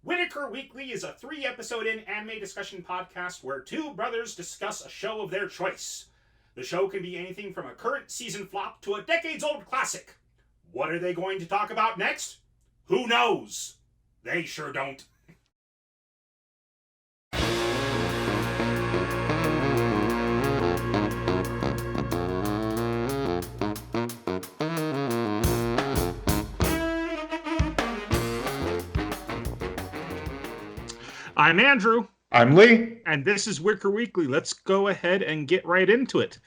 Whitaker Weekly is a 3-episode anime discussion podcast where two brothers discuss a show of their choice. The show can be anything from a current season flop to a decades-old classic. What are they going to talk about next? Who knows? They sure don't. I'm Andrew. I'm Lee. And this is Wicker Weekly. Let's go ahead and get right into it.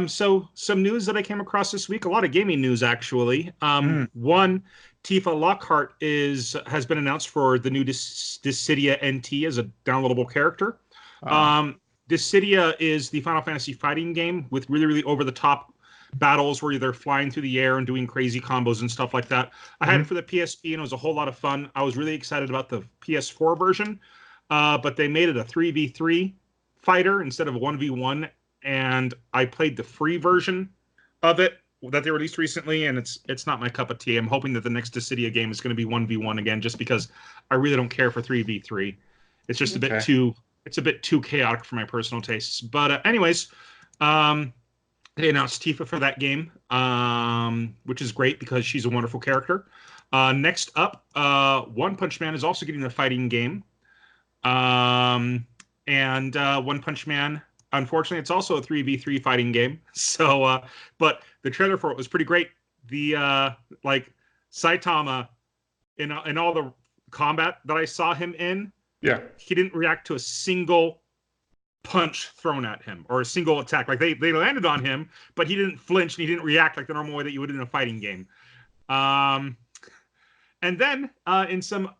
So some news that I came across this week, a lot of gaming news, actually. One, Tifa Lockhart has been announced for the new Dissidia NT as a downloadable character. Dissidia is the Final Fantasy fighting game with really, really over-the-top battles where they're flying through the air and doing crazy combos and stuff like that. I had it for the PSP and it was a whole lot of fun. I was really excited about the PS4 version, but they made it a 3v3 fighter instead of a 1v1, and I played the free version of it that they released recently, and it's not my cup of tea. I'm hoping that the next Dissidia game is going to be 1v1 again, just because I really don't care for 3v3. It's just a bit too chaotic for my personal tastes. But anyways, they announced Tifa for that game, which is great because she's a wonderful character. Next up, One Punch Man is also getting a fighting game. And One Punch Man, unfortunately, it's also a 3v3 fighting game. So, but the trailer for it was pretty great. The, Saitama, in all the combat that I saw him in, he didn't react to a single punch thrown at him or a single attack. Like they landed on him, but he didn't flinch and he didn't react like the normal way that you would in a fighting game. And then in some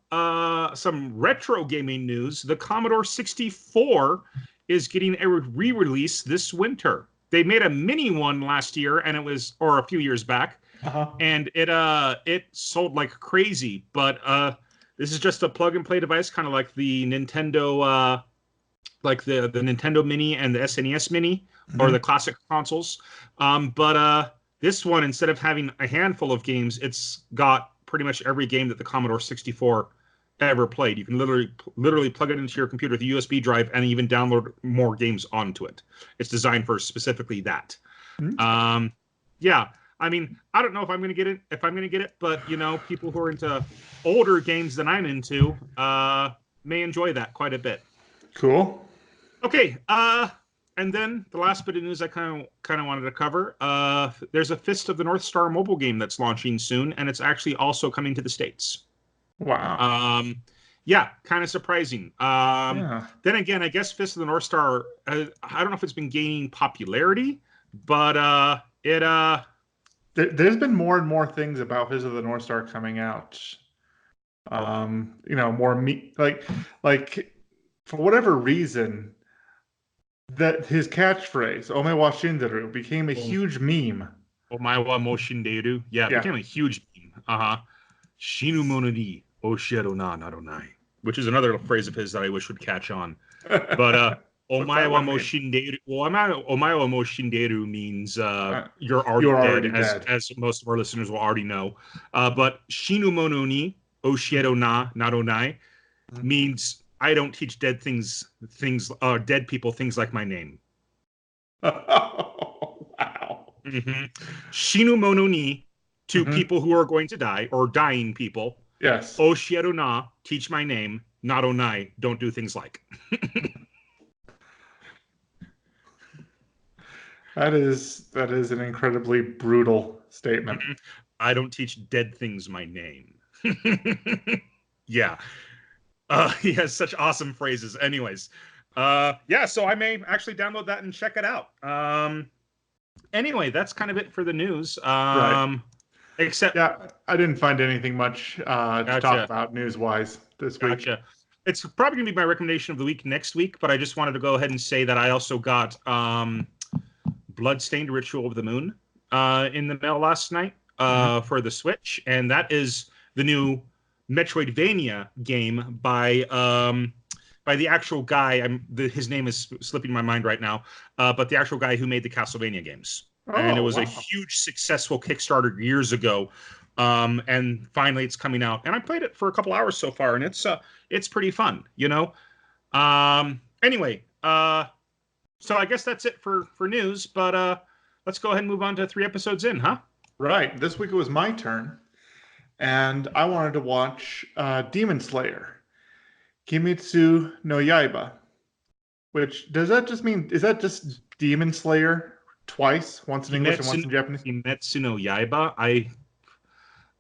retro gaming news, the Commodore 64 is getting a re-release this winter. They made a mini one last year, and or a few years back, and it sold like crazy. But this is just a plug and play device, kind of like the Nintendo. Like the Nintendo Mini and the SNES Mini, or the classic consoles. But this one, instead of having a handful of games, it's got pretty much every game that the Commodore 64 ever played. You can literally plug it into your computer with a USB drive and even download more games onto it. It's designed for specifically that. Yeah, I mean, I don't know if I'm going to get it, but people who are into older games than I'm into may enjoy that quite a bit. Cool. Okay, and then the last bit of news I kind of wanted to cover. There's a Fist of the North Star mobile game that's launching soon, and it's actually also coming to the States. Wow. Yeah, kind of surprising. Then again, I guess Fist of the North Star, I don't know if it's been gaining popularity, but There's been more and more things about Fist of the North Star coming out. More like for whatever reason, that his catchphrase "Ome wa shinderu" became a huge meme. Omae wa mo shinderu. Yeah, it became a huge meme. Shinu mono ni oshiero na naronai, which is another phrase of his that I wish would catch on. But omae wa mo shinderu. Well, omae wa mo shinderu means you're already dead, as most of our listeners will already know. But shinu mono ni oshiero na naronai means I don't teach dead people things like my name. Oh, wow. Shinu mono ni, to people who are going to die, or dying people. Yes. Oshiero na, teach my name. Naronai, don't do things like. That is an incredibly brutal statement. I don't teach dead things my name. Yeah. He has such awesome phrases. Anyways, so I may actually download that and check it out. Anyway, that's kind of it for the news. Right. Except, I didn't find anything much to talk about news-wise this week. Gotcha. It's probably going to be my recommendation of the week next week, but I just wanted to go ahead and say that I also got Bloodstained Ritual of the Moon in the mail last night for the Switch, and that is the new Metroidvania game by the actual guy. His name is slipping my mind right now, but the actual guy who made the Castlevania games. And it was a huge successful Kickstarter years ago And finally it's coming out. And I played it for a couple hours so far, and it's pretty fun, you know. Anyway, so I guess that's it for news, but let's go ahead and move on to 3 episodes in, huh? Right. This week it was my turn, and I wanted to watch Demon Slayer, Kimetsu no Yaiba. Which does that just mean? Is that just Demon Slayer twice, once in English and Kimetsu, once in Japanese? Kimetsu no Yaiba.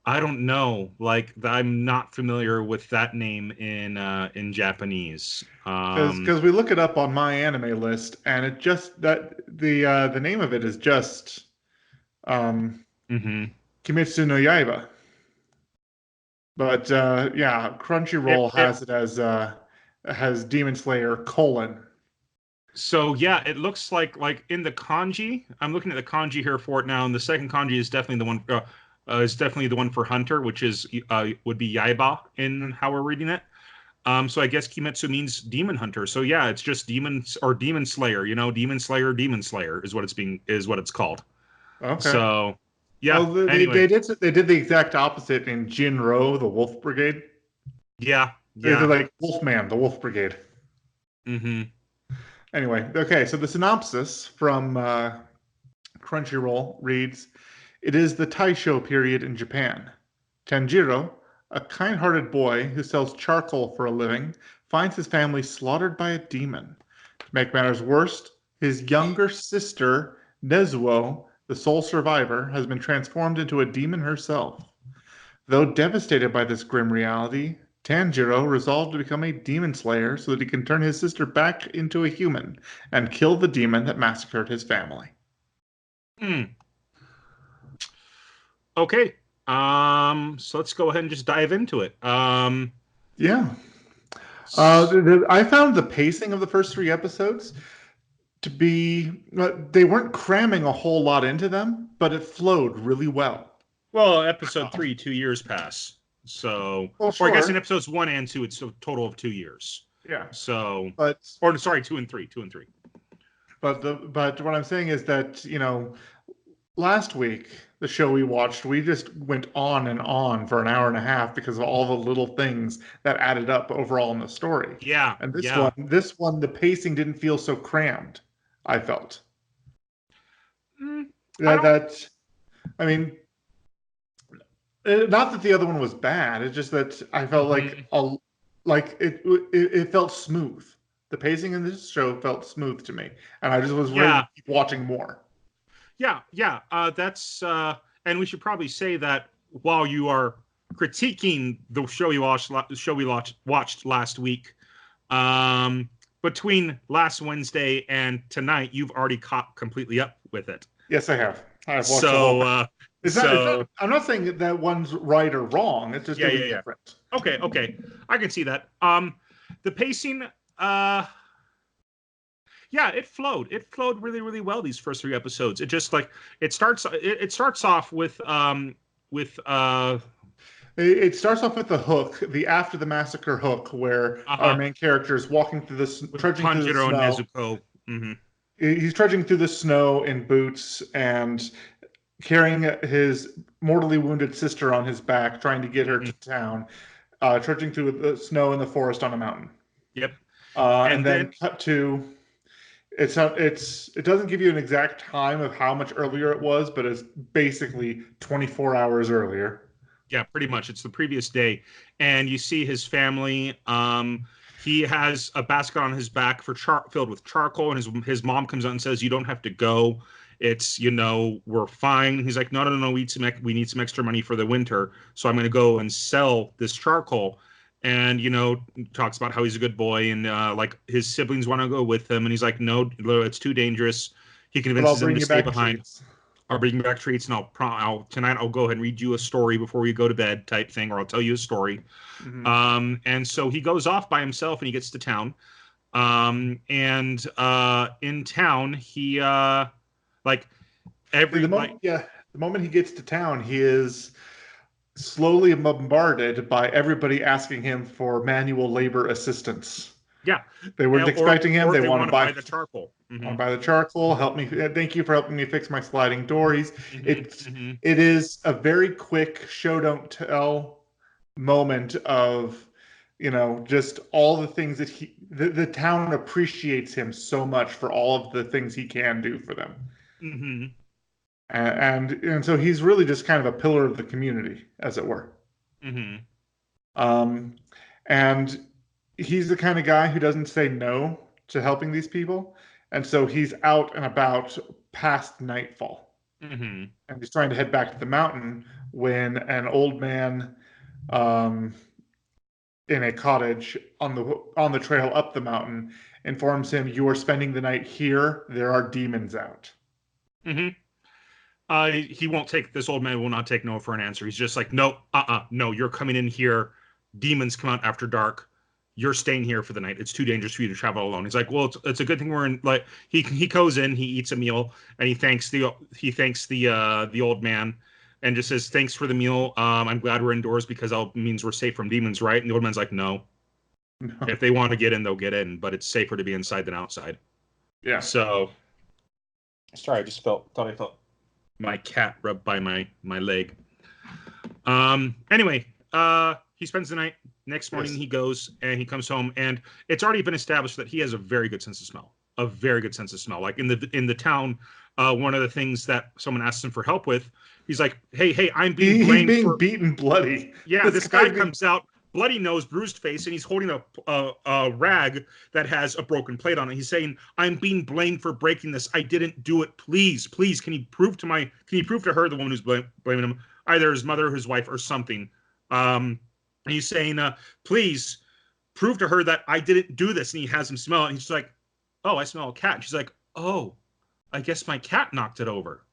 I don't know. Like I'm not familiar with that name in Japanese. Because we look it up on my anime list, and it just that the name of it is just um, mhm. Kimetsu no Yaiba. But yeah, It Crunchyroll it has it as has Demon Slayer colon. So yeah, it looks like in the kanji. I'm looking at the kanji here for it now, and the second kanji is definitely the one. Is definitely the one for hunter, which is would be Yaiba in how we're reading it. So I guess Kimetsu means demon hunter. So yeah, it's just demons or demon slayer. You know, demon slayer is what it's called. Okay. So yeah. Well, Anyway, they did the exact opposite in Jinro, the Wolf Brigade. yeah, They're yeah. like Wolfman, the Wolf Brigade. Mm-hmm. Anyway, okay, so the synopsis from Crunchyroll reads, "It is the Taisho period in Japan. Tanjiro, a kind-hearted boy who sells charcoal for a living, finds his family slaughtered by a demon. To make matters worse, his younger sister, Nezuo, the sole survivor, has been transformed into a demon herself. Though devastated by this grim reality, Tanjiro resolved to become a demon slayer so that he can turn his sister back into a human and kill the demon that massacred his family." Mm. Okay. So let's go ahead and just dive into it. Yeah. I found the pacing of the first 3 episodes to be, they weren't cramming a whole lot into them, but it flowed really well. Well, episode 3, 2 years pass. So, Well, or I guess in sure. episodes 1 and 2, it's a total of 2 years. Yeah. So, But or sorry, 2 and 3, 2 and 3. but what I'm saying is that, last week, the show we watched, we just went on and on for an hour and a half because of all the little things that added up overall in the story. Yeah, And yeah. this one, the pacing didn't feel so crammed, I felt. Mm, I Yeah, don't. I mean, not that the other one was bad. It's just that I felt Mhm. like it felt smooth. The pacing in this show felt smooth to me, and I just was ready Yeah, to keep watching more. yeah, yeah. And we should probably say that while you are critiquing the show we watched last week, um, between last Wednesday and tonight, you've already caught completely up with it. Yes, I have. I've watched the whole So, thing. It's not. so I'm not saying that one's right or wrong. It's just yeah, it was yeah, yeah. different. Okay, okay, I can see that. The pacing, yeah, it flowed. It flowed really, really well these first 3 episodes. It just like it starts off with It starts off with the hook, the after the massacre hook, where our uh main character is walking through this, with trudging through the Tanjiro and snow. Nezuko. Hmm. He's trudging through the snow in boots and carrying his mortally wounded sister on his back, trying to get her Hmm. to town, trudging through the snow in the forest on a mountain. Yep. And And then then cut to it doesn't give you an exact time of how much earlier it was, but it's basically 24 hours earlier. yeah, pretty much it's the previous day, and you see his family. He has a basket on his back filled with charcoal, and his mom comes out and says, "You don't have to go. It's we're fine." He's like, "No, no, no, no. We need some extra money for the winter, so I'm going to go and sell this charcoal." And talks about how he's a good boy, and like his siblings want to go with him, and he's like, "No, it's too dangerous." He But I'll convinces them bring to you stay back behind. treats. I'll bring back treats, and tonight I'll go ahead and read you a story before we go to bed, type thing, or I'll tell you a story. Hmm. And so he goes off by himself, and he gets to town. And in town, he like See, every like the moment he gets to town, he is slowly bombarded by everybody asking him for manual labor assistance. yeah, They weren't or expecting him. or They they want to want to buy. buy the charcoal. I want Mm-hmm. to buy the charcoal. Help me. Thank you for helping me fix my sliding door. Mm-hmm. Mm-hmm. It is a very quick show don't tell moment of, just all the things that the town appreciates him so much for all of the things he can do for them. Mm-hmm. And so he's really just kind of a pillar of the community, as it were. Mm-hmm. Um, and he's the kind of guy who doesn't say no to helping these people. And so he's out and about past nightfall. Mm-hmm. And he's trying to head back to the mountain when an old man um, in a cottage on the trail up the mountain informs him, "You are spending the night here. There are demons out." Mm-hmm. He won't take this old man will not take no for an answer. He's just like, no, no, you're coming in here. Demons come out after dark. You're staying here for the night. It's too dangerous for you to travel alone. He's like, well, it's a good thing we're in. Like he goes in, he eats a meal, and he thanks the old man, and just says, thanks for the meal. I'm glad we're indoors because that means we're safe from demons, right? And the old man's like, no, if they want to get in, they'll get in, but it's safer to be inside than outside. Yeah. So sorry, I just thought I felt my cat rubbed by my leg. Anyway, he spends the night. Next morning Yes. he goes and he comes home, and it's already been established that he has a very good sense of smell. A very good sense of smell. Like in the town, one of the things that someone asks him for help with, he's like, hey, I'm being He's blamed being for. beaten bloody. Yeah, This this guy guy's being comes out, bloody nose, bruised face, and he's holding a rag that has a broken plate on it. He's saying, "I'm being blamed for breaking this. I didn't do it. Please, can you prove to her, the woman who's blaming him, either his mother, his wife, or something?" And he's saying, "Please prove to her that I didn't do this." And he has him smell it. And he's like, "Oh, I smell a cat." And she's like, "Oh, I guess my cat knocked it over."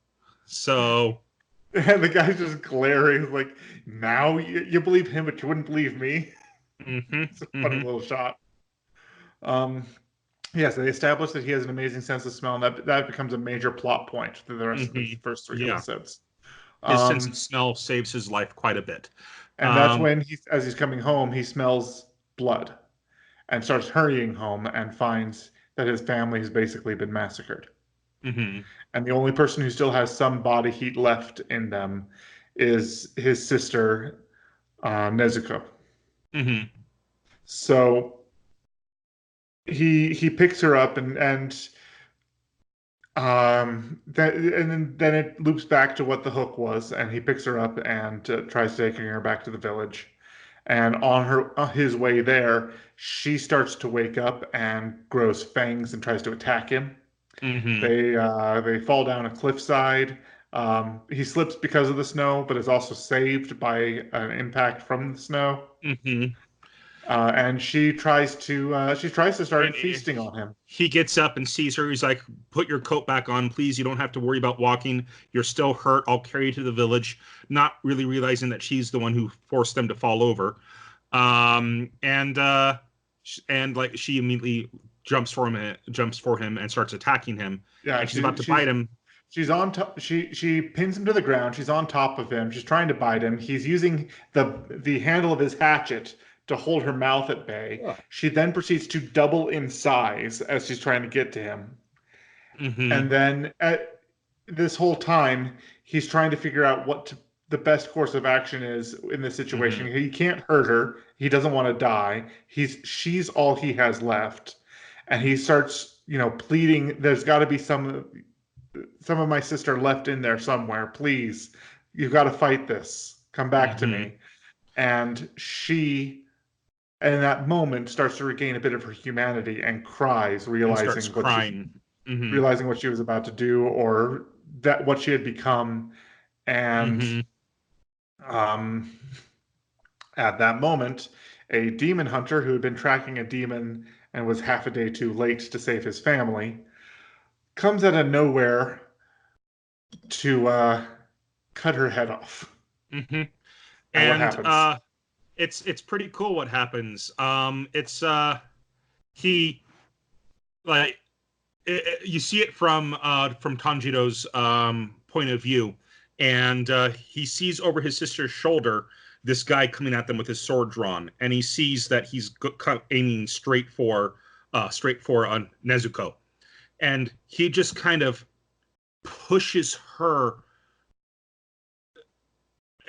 So. and the guy's just glaring like, now you believe him, but you wouldn't believe me. Mm-hmm, It's a funny mm-hmm, little shot. Um, yes, they establish that he has an amazing sense of smell, and that becomes a major plot point through the rest of the mm-hmm. first three Yeah. episodes. His sense of Um, smell saves his life quite a bit. and that's Um, when as he's coming home, he smells blood and starts hurrying home and finds that his family has basically been massacred. mhm, And the only person who still has some body heat left in them is his sister, Nezuko. mhm, So he picks her up and then it loops back to what the hook was, and he picks her up and tries taking her back to the village. And on his way there, she starts to wake up and grows fangs and tries to attack him. mhm, They fall down a cliffside. He slips because of the snow, but is also saved by an impact from the snow. mhm. And she tries to And start feasting on him. he gets up and sees her. He's like, "Put your coat back on, please. You don't have to worry about walking. You're still hurt. I'll carry you to the village." Not really realizing that she's the one who forced them to fall over. And like she immediately jumps for him and starts attacking him. Yeah, And she's about to bite him. she's on top. She pins him to the ground. She's on top of him. She's trying to bite him. He's using the handle of his hatchet to hold her mouth at bay. Yeah. She then proceeds to double in size as she's trying to get to him. Mm-hmm. And then at this whole time, he's trying to figure out the best course of action is in this Mm-hmm. situation. He can't hurt her. He doesn't want to die. She's all he has left, and he starts, pleading. There's got to be some of my sister left in there somewhere. Please, you've got to fight this. Come back to Mm-hmm. me. And she, in that moment, starts to regain a bit of her humanity and cries, And starts crying. Mm-hmm. realizing what she was about to do or that what she had become. And Mm-hmm. um, at that moment, a demon hunter who had been tracking a demon and was half a day too late to save his family comes out of nowhere to cut her head off. Mm-hmm. And what And happens? it's pretty cool what happens. It's he like you see it from Tanjiro's point of view, and he sees over his sister's shoulder this guy coming at them with his sword drawn, and he sees that he's aiming straight for Nezuko, and he just kind of pushes her.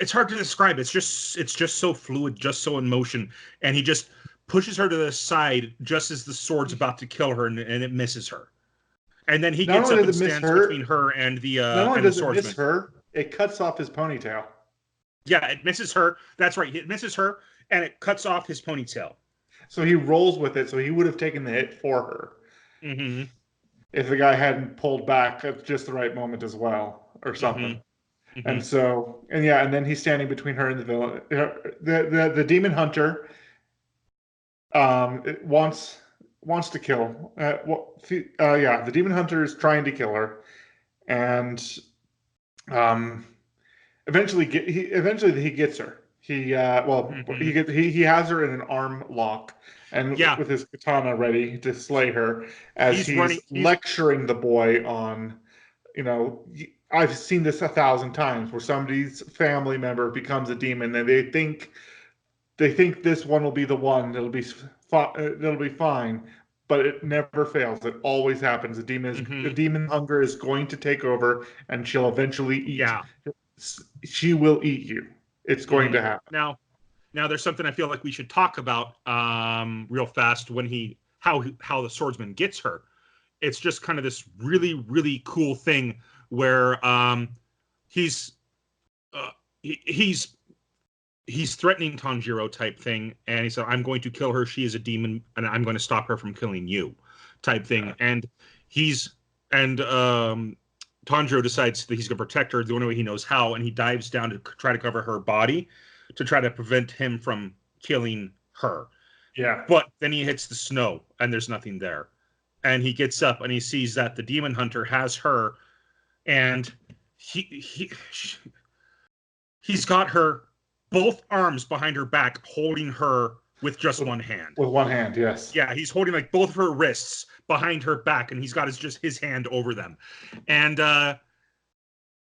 It's hard to describe. It's just so fluid, just so in motion, and he just pushes her to the side just as the sword's about to kill her, and it misses her. And then he Not gets only up does and it miss stands between her, her not only and the does it miss swordsman. her, it cuts off his ponytail. Yeah, it misses her. That's right. It misses her, and it cuts off his ponytail. So he rolls with it. So he would have taken the hit for her Mm-hmm. if the guy hadn't pulled back at just the right moment as well, or something. Mm-hmm. Mm-hmm. And so, and yeah, and then he's standing between her and the villain. The demon hunter wants to kill. Yeah, the demon hunter is trying to kill her, and um, eventually he gets her. Mm-hmm. He has her in an arm lock and Yeah, with his katana ready to slay her as he's running. he's lecturing the boy on, you know, I've seen this 1,000 times where somebody's family member becomes a demon and they think this one will be the one that'll be fine, but it never fails. It always happens. The Mm-hmm. demon hunger is going to take over, and she'll eventually eat. Yeah. She will eat you. It's going Mm-hmm. to happen. Now there's something I feel like we should talk about real fast when how the swordsman gets her. It's just kind of this really really cool thing where he's uh, he's threatening Tanjiro type thing, and he said, "I'm going to kill her. She is a demon, and I'm going to stop her from killing you," type thing. And he's and Tanjiro decides that he's going to protect her the only way he knows how, and he dives down to try to cover her body to try to prevent him from killing her. Yeah. But then he hits the snow, and there's nothing there. And he gets up and he sees that the demon hunter has her, and he's got her both arms behind her back, holding her with just one hand. With one hand, yes. Yeah, he's holding like both of her wrists behind her back, and he's got just his hand over them, and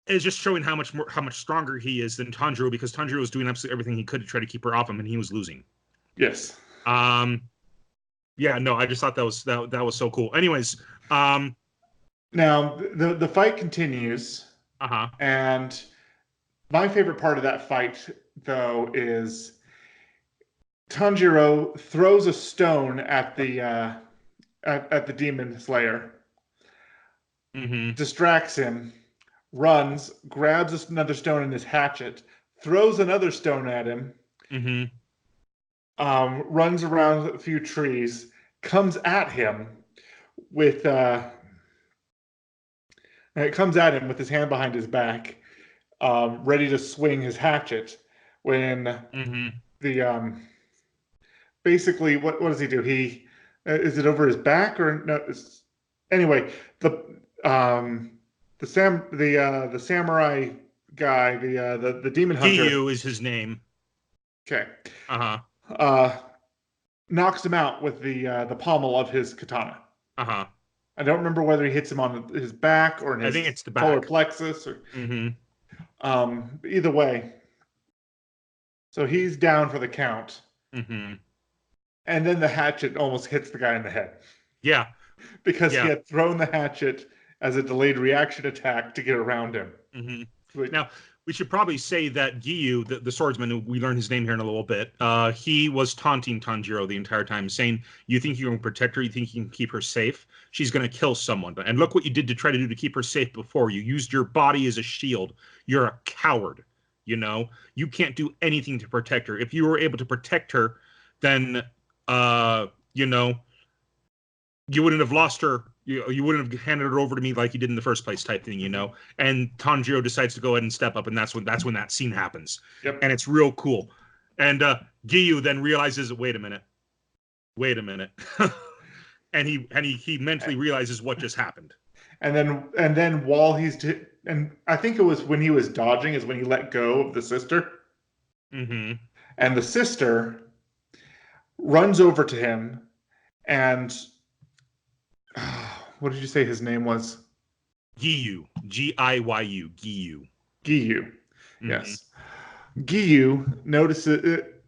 it's just showing how much stronger he is than Tanjiro, because Tanjiro was doing absolutely everything he could to try to keep her off him, and he was losing. Yes. Yeah, no, I just thought that was so cool. Anyways, now the fight continues. And my favorite part of that fight, though, is Tanjiro throws a stone at the demon slayer, distracts him, runs, grabs another stone in his hatchet, throws another stone at him, runs around a few trees, comes at him with his hand behind his back, ready to swing his hatchet. When the basically, what does he do? He is it over his back or no? Anyway, the samurai guy, the demon hunter. Giyu is his name. Okay. Knocks him out with the pommel of his katana. I don't remember whether he hits him on his back or in his I think it's the solar back. plexus. Or, either way. So he's down for the count. And then the hatchet almost hits the guy in the head. Yeah. Because he had thrown the hatchet as a delayed reaction attack to get around him. Now, we should probably say that Giyu, the swordsman, we learn his name here in a little bit, he was taunting Tanjiro the entire time, saying, you think you can protect her? You think you can keep her safe? She's going to kill someone. And look what you did to try to do to keep her safe before. You used your body as a shield. You're a coward. You know, you can't do anything to protect her. If you were able to protect her, then, you know, you wouldn't have lost her. You wouldn't have handed her over to me like you did in the first place, type thing, you know. And Tanjiro decides to go ahead and step up, and that's when that scene happens. Yep. And it's real cool. And Giyu then realizes, wait a minute, and he mentally realizes what just happened. And then while and I think it was when he was dodging is when he let go of the sister. And the sister runs over to him and. What did you say his name was? Giyu. Giyu. Giyu. Giyu. Yes. Giyu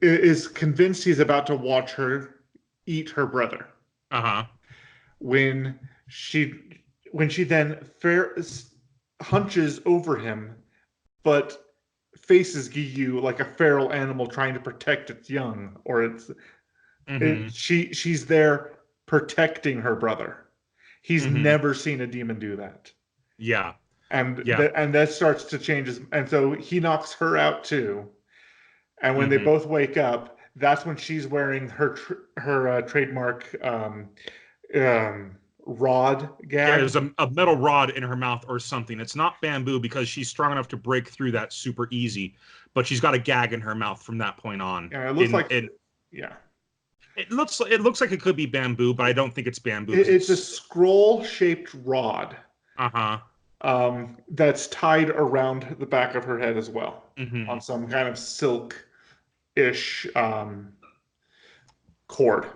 is convinced he's about to watch her eat her brother. Uh-huh. When she when she then hunches over him, but faces Giyu like a feral animal trying to protect its young, or she's there protecting her brother. He's never seen a demon do that. Yeah. And Yeah. that starts to change and so he knocks her out too. And when they both wake up, that's when she's wearing her trademark rod Yeah, gag. there's a metal rod in her mouth or something. It's not bamboo because she's strong enough to break through that super easy, but she's got a gag in her mouth from that point on. Yeah, it looks like yeah. It looks like it could be bamboo, but I don't think it's bamboo. It's a scroll-shaped rod. Uh-huh. That's tied around the back of her head as well on some kind of silk-ish cord.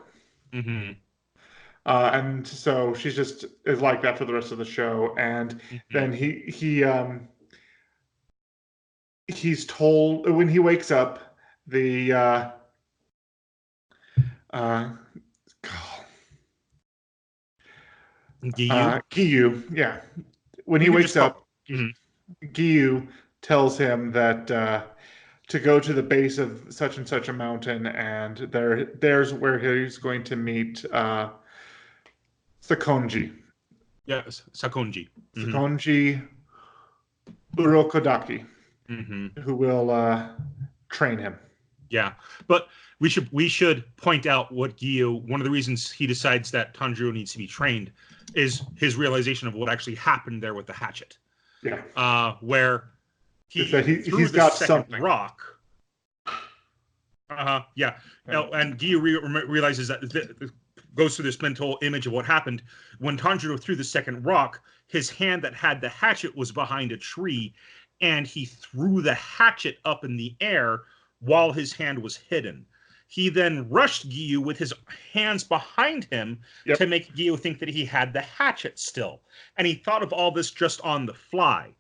And so she's just is like that for the rest of the show. And then he's told when he wakes up, the Giyu, yeah. When he wakes up, Giyu tells him that to go to the base of such and such a mountain, and there's where he's going to meet Sakonji. Yes, Sakonji. Sakonji Urokodaki, who will train him. Yeah, but we should point out what Giyu. One of the reasons he decides that Tanjiro needs to be trained is his realization of what actually happened there with the hatchet. Yeah. Where he's got something. Rock. Yeah. And Giyu realizes that goes through this mental image of what happened when Tanjiro threw the second rock. His hand that had the hatchet was behind a tree, and he threw the hatchet up in the air while his hand was hidden. He then rushed Giyu with his hands behind him to make Giyu think that he had the hatchet still. And he thought of all this just on the fly.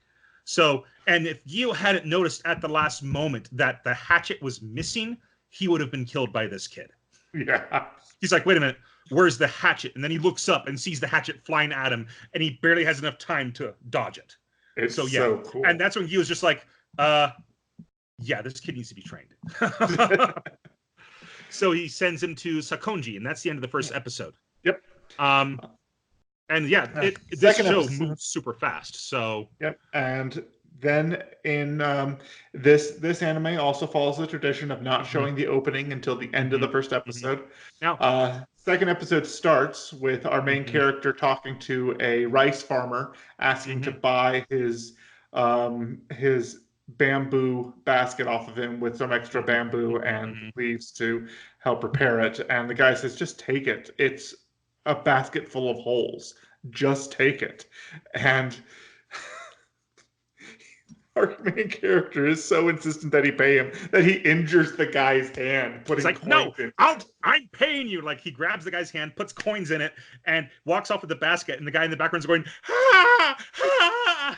So, and if Giyu hadn't noticed at the last moment that the hatchet was missing, he would have been killed by this kid. Yeah. He's like, wait a minute, where's the hatchet? And then he looks up and sees the hatchet flying at him, and he barely has enough time to dodge it. It's so cool. And that's when Giyu's just like, yeah, this kid needs to be trained. So he sends him to Sakonji, and that's the end of the first episode. Yep. And yeah, this show moves super fast. So yep. And then in this anime also follows the tradition of not showing the opening until the end of the first episode. Now, second episode starts with our main character talking to a rice farmer, asking to buy his bamboo basket off of him with some extra bamboo and leaves to help repair it. And the guy says, just take it. It's a basket full of holes. Just take it. And our main character is so insistent that he pay him that he injures the guy's hand. He's like, no, I'm paying you. Like, he grabs the guy's hand, puts coins in it, and walks off with the basket. And the guy in the background is going, ha, ha.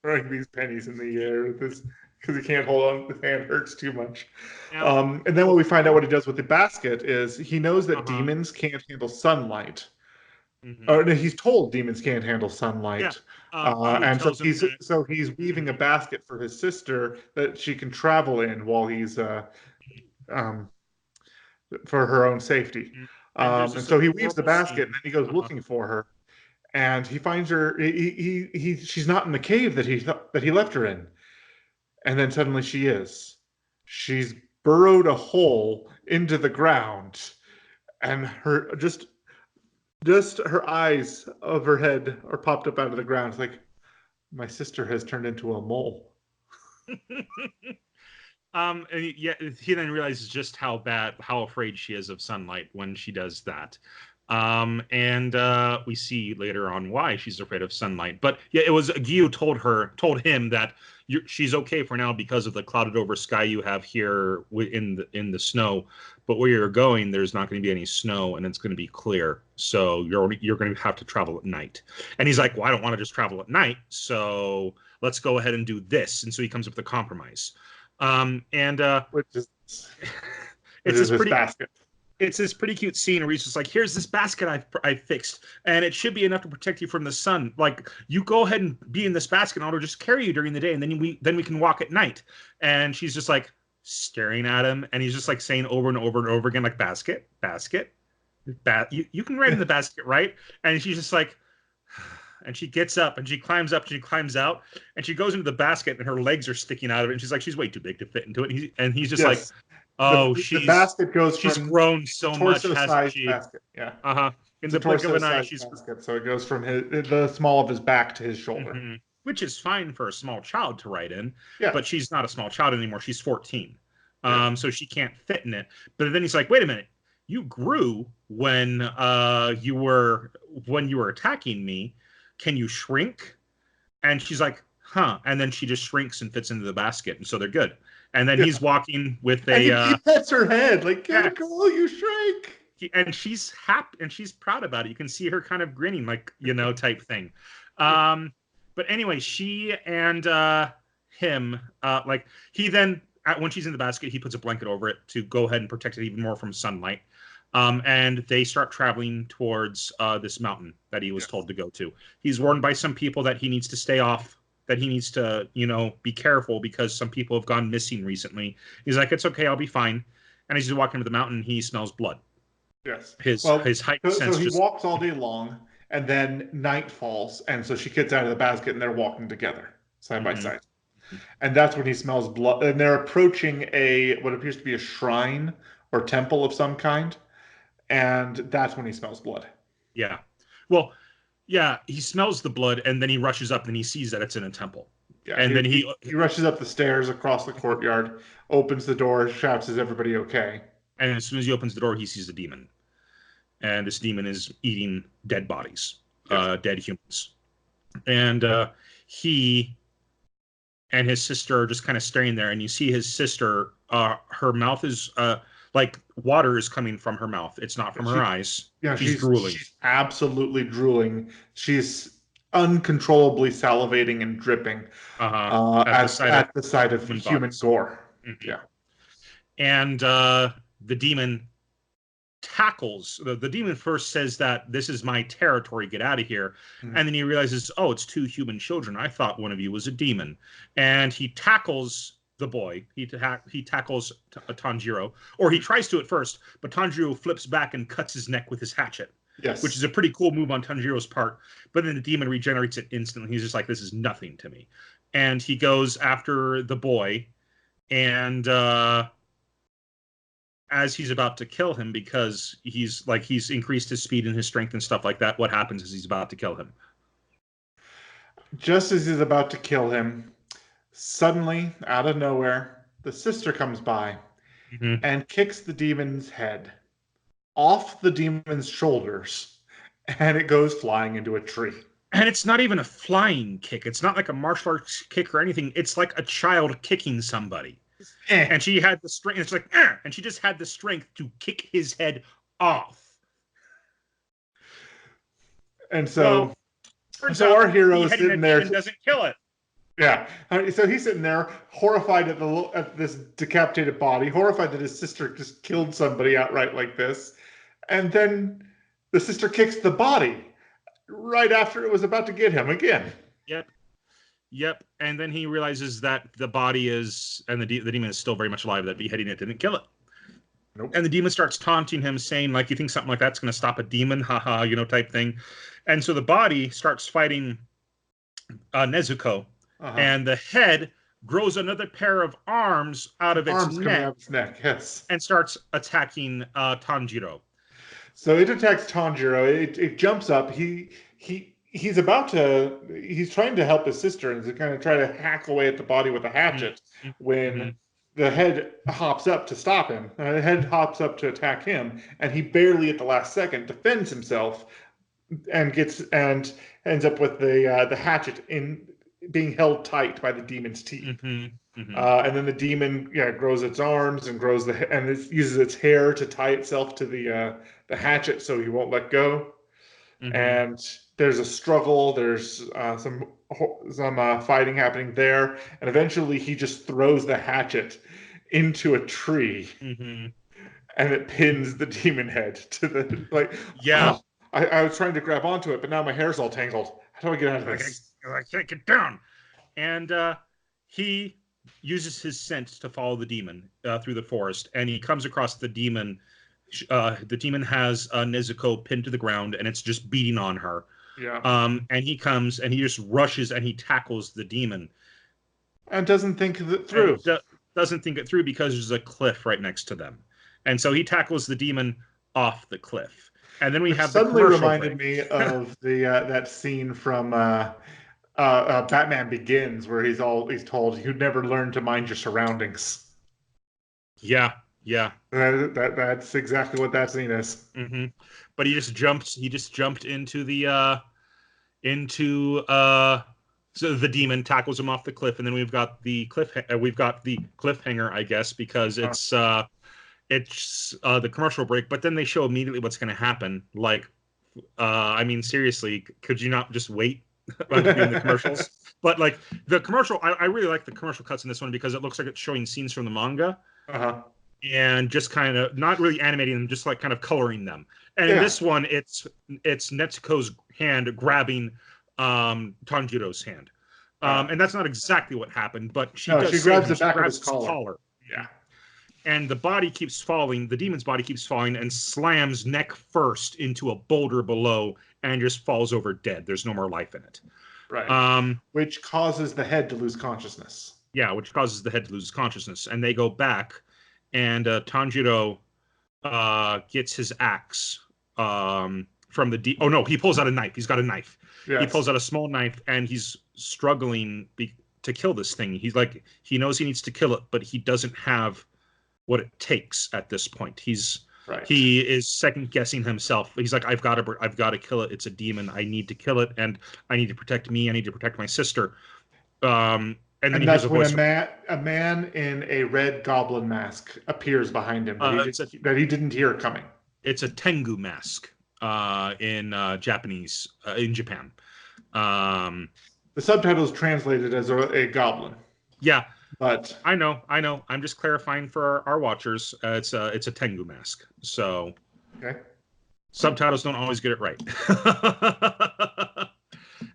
Throwing these pennies in the air with this because he can't hold on. His hand hurts too much. And then what we find out what he does with the basket is he knows that demons can't handle sunlight. Or he's told demons can't handle sunlight. And so he's weaving a basket for his sister that she can travel in while he's for her own safety. And so he weaves the basket and then he goes looking for her. And he finds her. She's not in the cave that he left her in, and then suddenly she is. She's burrowed a hole into the ground, and her just her eyes of her head are popped up out of the ground. It's like my sister has turned into a mole. And he then realizes just how afraid she is of sunlight when she does that. And we see later on why she's afraid of sunlight. But yeah, it was Giyu told him that she's okay for now because of the clouded over sky you have here in the snow. But where you're going, there's not going to be any snow, and it's going to be clear. So you're going to have to travel at night. And he's like, well, I don't want to just travel at night, so let's go ahead and do this. And so he comes up with a compromise. Which is it's this pretty basket. it's this pretty cute scene where he's just like, "Here's this basket I fixed, and it should be enough to protect you from the sun. Like, you go ahead and be in this basket, and I'll just carry you during the day, and then we can walk at night." And she's just like staring at him, and he's just like saying over and over and over again, like, "Basket, basket, you can ride in the basket, right?" And she's just like, and she gets up and she climbs up and she climbs out and she goes into the basket and her legs are sticking out of it, and she's like, she's way too big to fit into it. And he's just like, Yes. oh, The basket goes she's from grown so much, hasn't torso-sized she? basket. Yeah. Uh-huh. In It's a the blink of an eye, torso-sized she's basket, so it goes from the small of his back to his shoulder. mhm. Which is fine for a small child to ride in, Yeah. but she's not a small child anymore. She's 14. Yeah. So she can't fit in it. But then he's like, wait a minute, you grew when you were attacking me. Can you shrink? And she's like, huh. And then she just shrinks and fits into the basket. And so they're good. And then Yeah. he's walking with And a, he pets her head like, yeah, girl, you shrink. and she's happy and she's proud about it. You can see her kind of grinning, like, type thing. But anyway, she and him, like, he then, when she's in the basket, he puts a blanket over it to go ahead and protect it even more from sunlight. And they start traveling towards this mountain that he was told to go to. He's warned by some people that he needs to stay off, that he needs to, be careful because some people have gone missing recently. He's like, it's okay, I'll be fine. And as he's walking to the mountain, he smells blood. Yes. His height sense so he just. walks all day long, and then night falls, and so she gets out of the basket, and they're walking together, side by side. And that's when he smells blood. And they're approaching what appears to be a shrine or temple of some kind, and that's when he smells blood. Yeah. Well, yeah, he smells the blood, and then he rushes up and he sees that it's in a temple. Yeah, And then he rushes up the stairs across the courtyard, opens the door, shouts, "Is everybody okay?" and as soon as he opens the door, he sees the demon. And this demon is eating dead bodies, dead humans. And he and his sister are just kind of staring there, and you see his sister, her mouth is like water is coming from her mouth. It's not from her eyes. Yeah, she's drooling. She's absolutely drooling. She's uncontrollably salivating and dripping at the sight of human gore. Mm-hmm. Yeah. And the demon tackles the demon first says that this is my territory, get out of here. Mm-hmm. And then he realizes, oh, it's two human children, I thought one of you was a demon. And he tackles the boy. He tackles Tanjiro, or he tries to at first, but Tanjiro flips back and cuts his neck with his hatchet. Yes. Which is a pretty cool move on Tanjiro's part. But then the demon regenerates it instantly. He's just like, this is nothing to me. And he goes after the boy, and as he's about to kill him, because he's increased his speed and his strength and stuff like that, what happens is he's about to kill him. Just as he's about to kill him, suddenly, out of nowhere, the sister comes by and kicks the demon's head off the demon's shoulders, and it goes flying into a tree. And it's not even a flying kick. It's not like a martial arts kick or anything. It's like a child kicking somebody. And she had the strength. It's like, and she just had the strength to kick his head off. And so our hero is sitting there and doesn't kill it. Yeah. So he's sitting there horrified at this decapitated body, horrified that his sister just killed somebody outright like this. And then the sister kicks the body right after it was about to get him again. Yep. And then he realizes that the body is, and the demon is still very much alive, that beheading it didn't kill it. Nope. And the demon starts taunting him, saying, like, you think something like that's going to stop a demon? Haha, type thing. And so the body starts fighting Nezuko. And the head grows another pair of arms out of its neck. Yes. And starts attacking Tanjiro. So it attacks Tanjiro. It jumps up. He's trying to help his sister and he's going to try to hack away at the body with a hatchet when the head hops up to stop him. The head hops up to attack him, and he barely at the last second defends himself and ends up with the hatchet being held tight by the demon's teeth. And then the demon grows its arms and it uses its hair to tie itself to the hatchet so he won't let go. And there's a struggle. There's some fighting happening there, and eventually he just throws the hatchet into a tree, and it pins the demon head to the like. Yeah. Oh, I was trying to grab onto it, but now my hair's all tangled. How do I get out of Like, this? I can't get down. And he uses his scent to follow the demon through the forest, and he comes across the demon. The demon has Nezuko pinned to the ground, and it's just beating on her. Yeah. And he comes and he just rushes and he tackles the demon And doesn't think it and through. doesn't think it through because there's a cliff right next to them. And so he tackles the demon off the cliff. And then we Which have the suddenly commercial reminded break. me of the that scene from Batman Begins, where he's told you never learn to mind your surroundings. Yeah, yeah. That's exactly what that scene is. hmm But he just jumped into the into so the demon tackles him off the cliff, and then we've got the cliffhanger, I guess, because it's the commercial break. But then they show immediately what's going to happen. Like, I mean, seriously, could you not just wait between the commercials? But like the commercial, I really like the commercial cuts in this one because it looks like it's showing scenes from the manga Uh-huh. and just kind of not really animating them, just like kind of coloring them. And in Yeah. this one, it's Netsuko's hand grabbing Tanjiro's hand. And that's not exactly what happened, but she No, does she save grabs him. the She back of grabs his his collar. collar. Yeah. And the body keeps falling. The demon's body keeps falling and slams neck first into a boulder below and just falls over dead. There's no more life in it. Right. Which causes the head to lose consciousness. Yeah, which causes the head to lose consciousness. And they go back, and Tanjiro gets his axe from the. Oh no, he pulls out a knife. He's got a knife. Yes. He pulls out a small knife, and he's struggling to kill this thing. He's like, he knows he needs to kill it, but he doesn't have what it takes at this point. He is second guessing himself. He's like, I've got to kill it. It's a demon. I need to kill it, and I need to protect me. I need to protect my sister. And then he hears that's a when voice. a man in a red goblin mask appears behind him that he didn't hear coming. It's a Tengu mask in Japanese in Japan. The subtitles translated as a goblin. Yeah, but I know. I'm just clarifying for our watchers. It's a Tengu mask. So okay. Subtitles don't always get it right.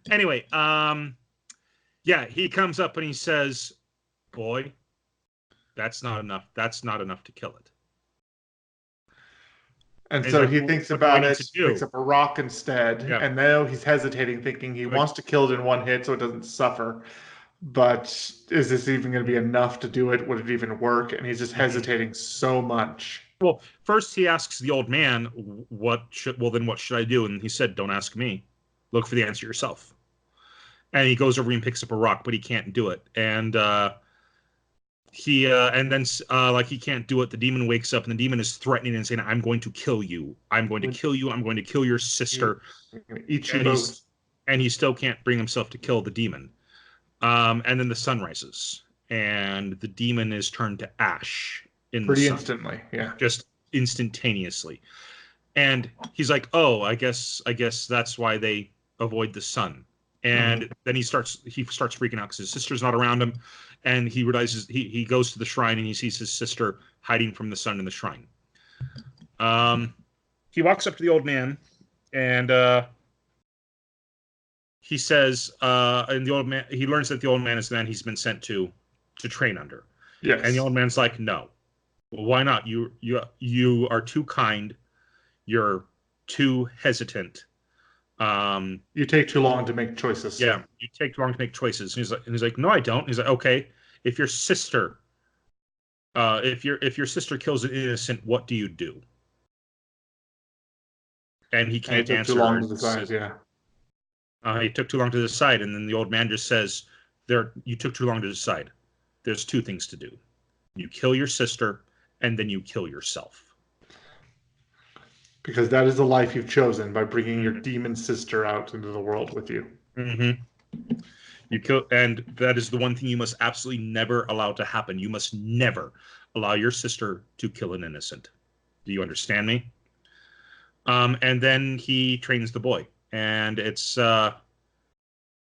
Anyway, yeah, he comes up and he says, "Boy, that's not enough. That's not enough to kill it." And so he thinks about it, picks up a rock instead, and now he's hesitating, thinking he wants to kill it in one hit so it doesn't suffer. But is this even going to be enough to do it? Would it even work? And he's just hesitating so much. Well, first he asks the old man, what should I do? And he said, don't ask me. Look for the answer yourself. And he goes over and picks up a rock, but he can't do it. And he can't do it. The demon wakes up, and the demon is threatening and saying, I'm going to kill you. I'm going to kill you. I'm going to kill your sister. Eat you both. And he still can't bring himself to kill the demon. And then the sun rises, and the demon is turned to ash pretty instantly. Yeah, just instantaneously. And he's like, "Oh, I guess that's why they avoid the sun." And then he starts freaking out because his sister's not around him, and he realizes he goes to the shrine and he sees his sister hiding from the sun in the shrine. He walks up to the old man, and he says, and the old man, he learns that the old man is the man he's been sent to train under. Yes. And the old man's like, no. Well, why not? You are too kind. You're too hesitant. You take too long to make choices. Yeah, you take too long to make choices. And he's like, no, I don't. He's like, okay, if your sister kills an innocent, what do you do? And he can't answer. Too long to decide. Yeah. He took too long to decide, and then the old man just says, you took too long to decide. There's two things to do. You kill your sister, and then you kill yourself. Because that is the life you've chosen by bringing your demon sister out into the world with you. Mm-hmm. You kill, and that is the one thing you must absolutely never allow to happen. You must never allow your sister to kill an innocent. Do you understand me? And then he trains the boy, and it's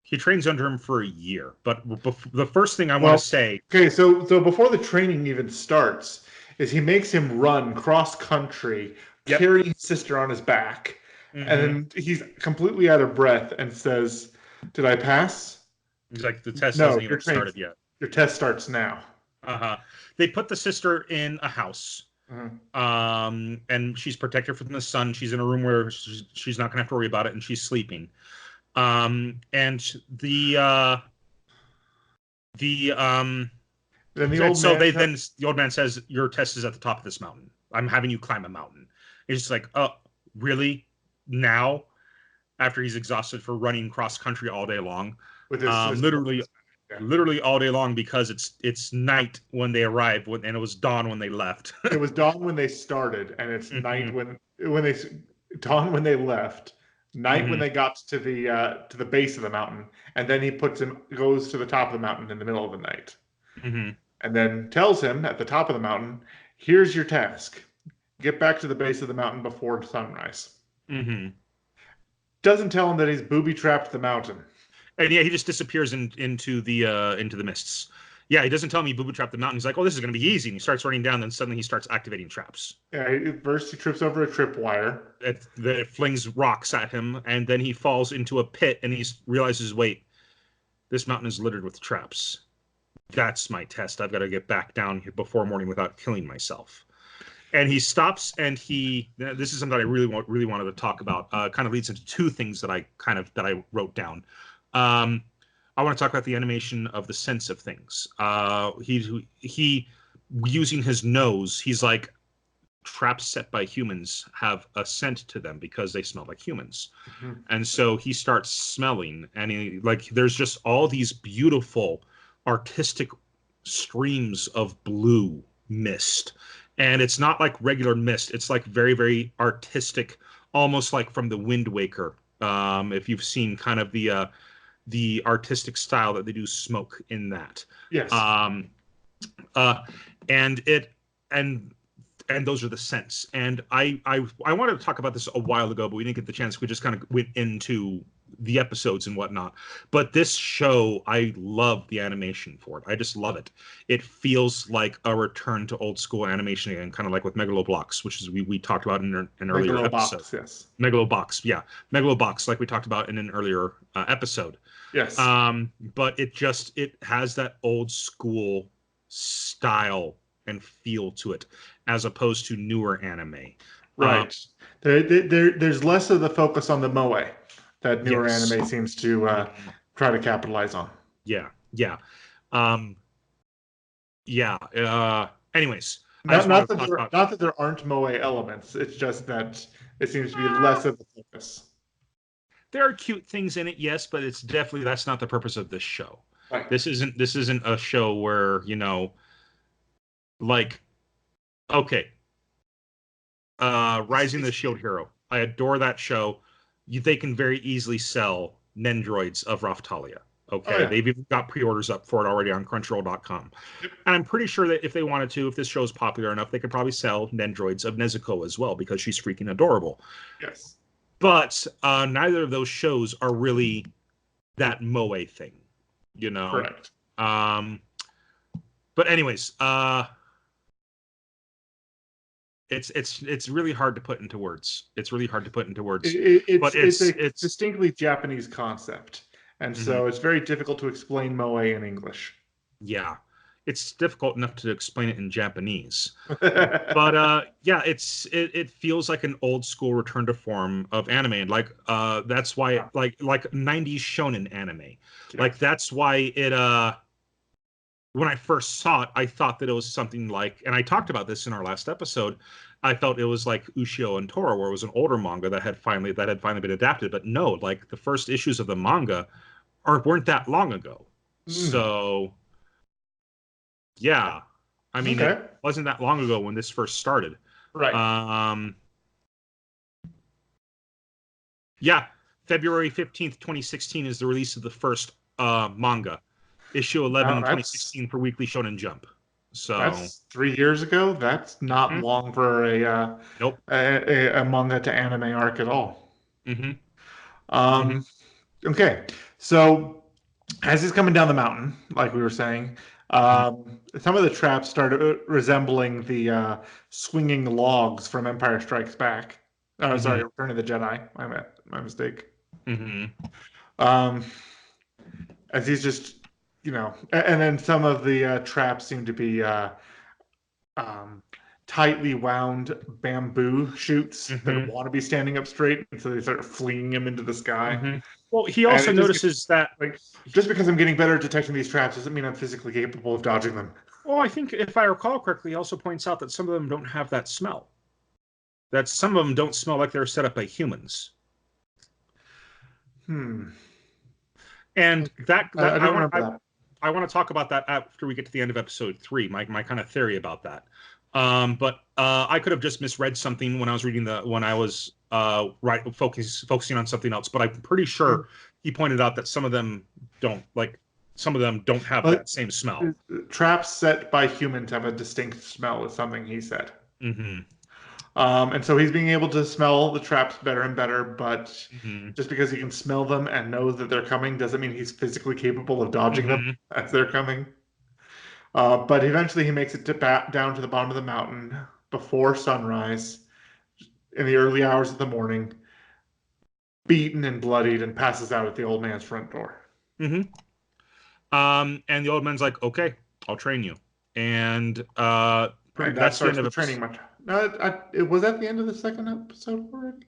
he trains under him for a year. But the first thing I want to say, okay, so before the training even starts, is he makes him run cross country, Yep. carrying his sister on his back, and Mm-hmm. then he's completely out of breath and says, "Did I pass? He's like, the test No, hasn't even started yet. your test starts now." Uh-huh. They put the sister in a house. Mhm. And she's protected from the sun. She's in a room where she's not gonna have to worry about it, and she's sleeping. And the Then the and old so man, then the old man says, your test is at the top of this mountain. I'm having you climb a mountain. He's just like, oh, really? Now? After he's exhausted for running cross country all day long. with his Literally yeah. literally all day long, because it's night when they arrive, and it was dawn when they left. It was dawn when they started, and it's night Mm-hmm. when they dawn when they left, night when Mm-hmm. they got to the base of the mountain, and then he goes to the top of the mountain in the middle of the night, Mm-hmm. and then tells him at the top of the mountain, "Here's your task: get back to the base of the mountain before sunrise." Mm-hmm. Doesn't tell him that he's booby trapped the mountain. And yeah, he just disappears into the mists. Yeah, he doesn't tell me booby trap the mountain. He's like, oh, this is going to be easy. And he starts running down. Then suddenly he starts activating traps. Yeah, first he trips over a tripwire. That flings rocks at him, and then he falls into a pit, and he realizes, wait, this mountain is littered with traps. That's my test. I've got to get back down here before morning without killing myself. And he stops, and this is something that I really wanted to talk about. Kind of leads into two things that I wrote down. Um, I want to talk about the animation of the sense of things. He using his nose, he's like, traps set by humans have a scent to them because they smell like humans. Mm-hmm. And so he starts smelling, and there's just all these beautiful artistic streams of blue mist. And it's not like regular mist. It's like very, very artistic, almost like from the Wind Waker. If you've seen kind of the artistic style that they do smoke in that. Yes. Um, uh, and it and and those are the scents. And I wanted to talk about this a while ago, but we didn't get the chance. We just kind of went into the episodes and whatnot. But this show, I love the animation for it. I just love it. It feels like a return to old school animation again, kind of like with Megalobox, which is we talked about in an earlier episode. Yes. Megalobox, yeah, Megalobox, like we talked about in an earlier episode. Yes. But it has that old school style and feel to it, as opposed to newer anime. Right. There's less of the focus on the moe that newer Yes. anime seems to try to capitalize on. Yeah. Yeah. Um, yeah. Anyways, I just Not wanted to that talk about. not that there aren't moe elements. It's just that it seems to be less of the focus. There are cute things in it, yes, but that's not the purpose of this show. Right. This isn't a show where, like, okay, Rising the Shield Hero. I adore that show. They can very easily sell Nendroids of Raftalia. Okay, Oh, yeah. they've even got pre-orders up for it already on Crunchyroll.com. Yep. And I'm pretty sure that if they wanted to, if this show is popular enough, they could probably sell Nendroids of Nezuko as well, because she's freaking adorable. Yes. But neither of those shows are really that moe thing, Correct. But anyways, it's really hard to put into words. It's really hard to put into words. But It's a distinctly Japanese concept, and Mm-hmm. so it's very difficult to explain moe in English. Yeah, it's difficult enough to explain it in Japanese. But yeah, it feels like an old school return to form of anime, and that's why like 90s shonen anime. Yeah. Like that's why it when I first saw it, I thought that it was something like, and I talked about this in our last episode, I felt it was like Ushio and Tora, where it was an older manga that had finally been adapted. But no, like the first issues of the manga weren't that long ago. So yeah, I mean, Okay. it wasn't that long ago when this first started. Right. Yeah, February 15th, 2016 is the release of the first manga. Issue 11 in 2016 for Weekly Shonen Jump. So that's 3 years ago. That's not long for nope. a manga to anime arc at all. Mm-hmm. Okay, so as he's coming down the mountain, like we were saying, Some of the traps started resembling the swinging logs from Empire Strikes Back. Oh, sorry, Return of the Jedi. My mistake. Um, as he's just, and then some of the traps seem to be um, tightly wound bamboo shoots that want to be standing up straight, and so they start flinging him into the sky. Well, he And also it just notices that like just because I'm getting better at detecting these traps doesn't mean I'm physically capable of dodging them. well, I think if I recall correctly, he also points out that some of them don't have that smell. That some of them don't smell like they're set up by humans. And I don't remember that. I want to talk about that after we get to the end of episode 3. My kind of theory about that. But I could have just misread something when I was reading when I was focusing on something else. But I'm pretty sure he pointed out that some of them don't have that same smell. Traps set by humans have a distinct smell, is something he said. And so he's being able to smell the traps better and better, but just because he can smell them and knows that they're coming doesn't mean he's physically capable of dodging them as they're coming. But eventually he makes it down to the bottom of the mountain before sunrise in the early hours of the morning, beaten and bloodied, and passes out at the old man's front door. And the old man's like, okay, I'll train you. And that's the end of the training montage. Was that the end of the second episode already?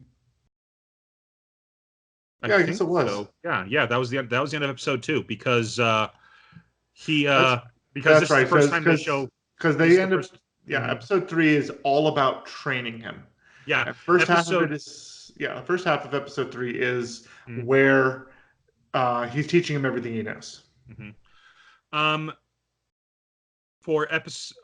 I guess it was. So. Yeah, that was the end of episode 2 because this is the first time they show because they end up episode 3 is all about training him. Yeah, and the first half of episode 3 is where he's teaching him everything he knows. For episode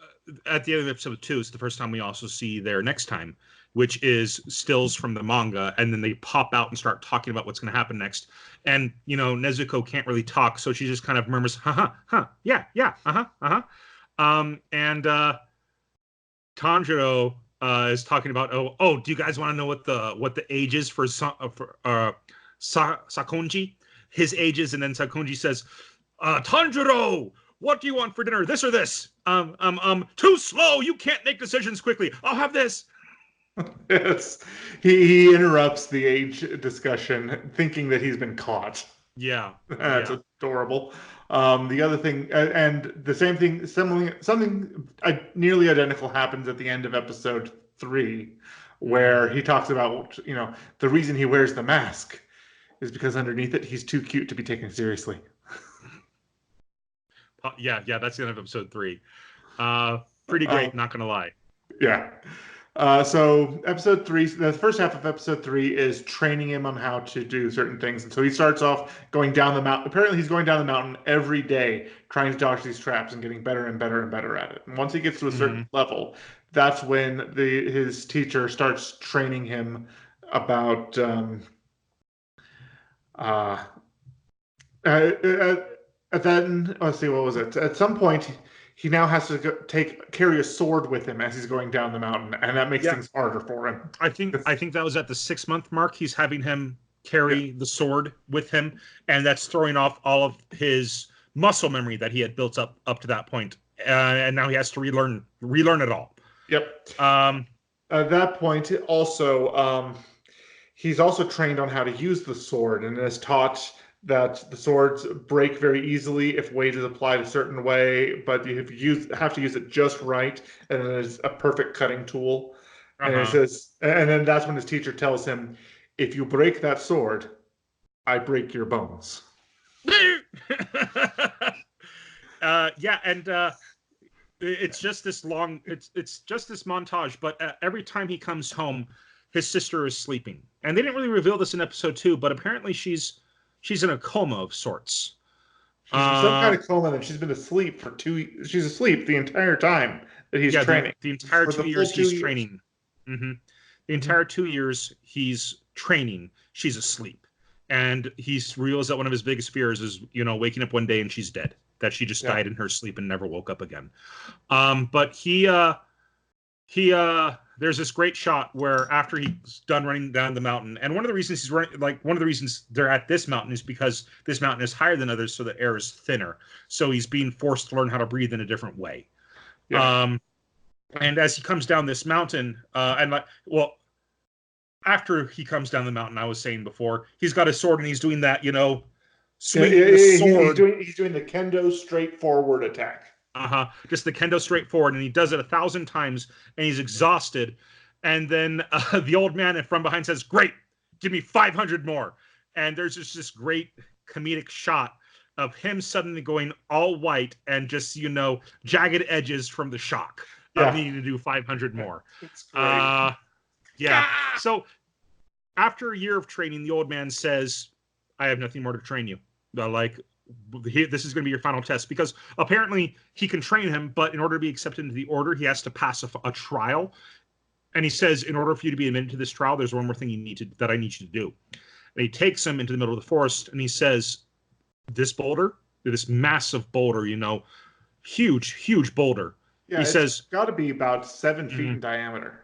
at the end of episode 2 is the first time we also see their next time, which is stills from the manga, and then they pop out and start talking about what's going to happen next. And Nezuko can't really talk, so she just kind of murmurs, yeah, and Tanjiro is talking about, do you guys want to know what the age is for Sakonji? His age is, and then Sakonji says, Tanjiro, what do you want for dinner? This or this? Too slow. You can't make decisions quickly. I'll have this. Yes. He interrupts the age discussion thinking that he's been caught. Yeah. That's adorable. The other thing, and the same thing, something nearly identical happens at the end of episode 3, where he talks about, the reason he wears the mask is because underneath it, he's too cute to be taken seriously. Yeah, that's the end of episode 3. Pretty great, not gonna lie. Yeah. So episode 3, the first half of episode 3 is training him on how to do certain things. And so he starts off going down the mountain. Apparently he's going down the mountain every day, trying to dodge these traps and getting better and better and better at it. And once he gets to a certain level, that's when his teacher starts training him about let's see, what was it? At some point, he now has to carry a sword with him as he's going down the mountain, and that makes things harder for him. I think that was at the 6-month mark. He's having him carry the sword with him, and that's throwing off all of his muscle memory that he had built up to that point, and now he has to relearn it all. Yep. At that point, also, he's also trained on how to use the sword, and is taught that the swords break very easily if weight is applied a certain way, but you have to use it just right, and then it's a perfect cutting tool. And it says, and then that's when his teacher tells him, if you break that sword, I break your bones. It's just this long. It's just this montage, but every time he comes home, his sister is sleeping, and they didn't really reveal this in episode 2, but apparently she's in a coma of sorts. She's in some kind of coma, and she's been asleep for 2. She's asleep the entire time that he's training. The entire 2 years he's training. The entire 2 years he's training, she's asleep, and he realizes that one of his biggest fears is, waking up one day and she's dead. That she just died in her sleep and never woke up again. But there's this great shot where after he's done running down the mountain, and one of the reasons he's running, like one of the reasons they're at this mountain is because this mountain is higher than others, so the air is thinner. So he's being forced to learn how to breathe in a different way. Yeah. And as he comes down this mountain, after he comes down the mountain, I was saying before, he's got his sword and he's doing that, swinging the sword. He's doing the kendo straightforward attack. Just the kendo straightforward, and he does it 1,000 times, and he's exhausted. And then the old man from behind says, "Great, give me 500 more." And there's just this great comedic shot of him suddenly going all white and just, jagged edges from the shock of needing to do 500 more. It's great. Yeah. So after a year of training, the old man says, "I have nothing more to train you. This is going to be your final test," because apparently he can train him, but in order to be accepted into the order, he has to pass a trial. And he says, in order for you to be admitted to this trial, there's one more thing that I need you to do. And he takes him into the middle of the forest, and he says, this boulder, this massive boulder, huge boulder. Yeah, he says, got to be about 7 feet in diameter.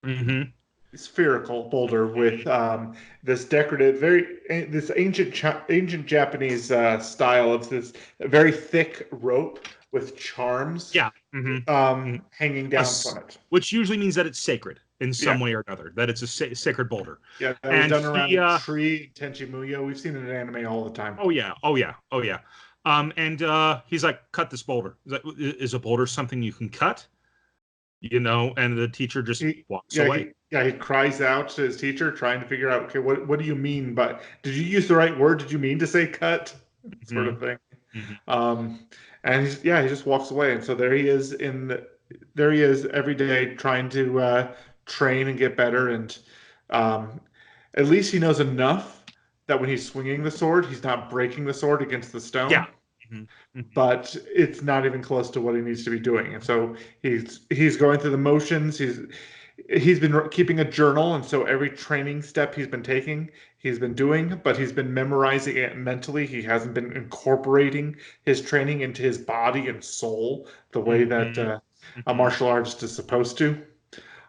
Mm-hmm. Spherical boulder with this decorative, this ancient Japanese style of this very thick rope with charms. Yeah. Hanging down from it, which usually means that it's sacred in some way or another. That it's a sacred boulder. Yeah, that was done around a tree. Tenchi Muyo. We've seen it in anime all the time. Oh yeah. And he's like, "Cut this boulder." Is a boulder something you can cut? And the teacher just walks away. He cries out to his teacher, trying to figure out, okay, what do you mean? But did you use the right word? Did you mean to say cut? Sort of thing. And he just walks away. And so there he is every day trying to train and get better. And at least he knows enough that when he's swinging the sword, he's not breaking the sword against the stone. Yeah. But it's not even close to what he needs to be doing, and so he's going through the motions. He's been keeping a journal, and so every training step he's been taking, he's been doing, but he's been memorizing it mentally. He hasn't been incorporating his training into his body and soul the way that a martial artist is supposed to.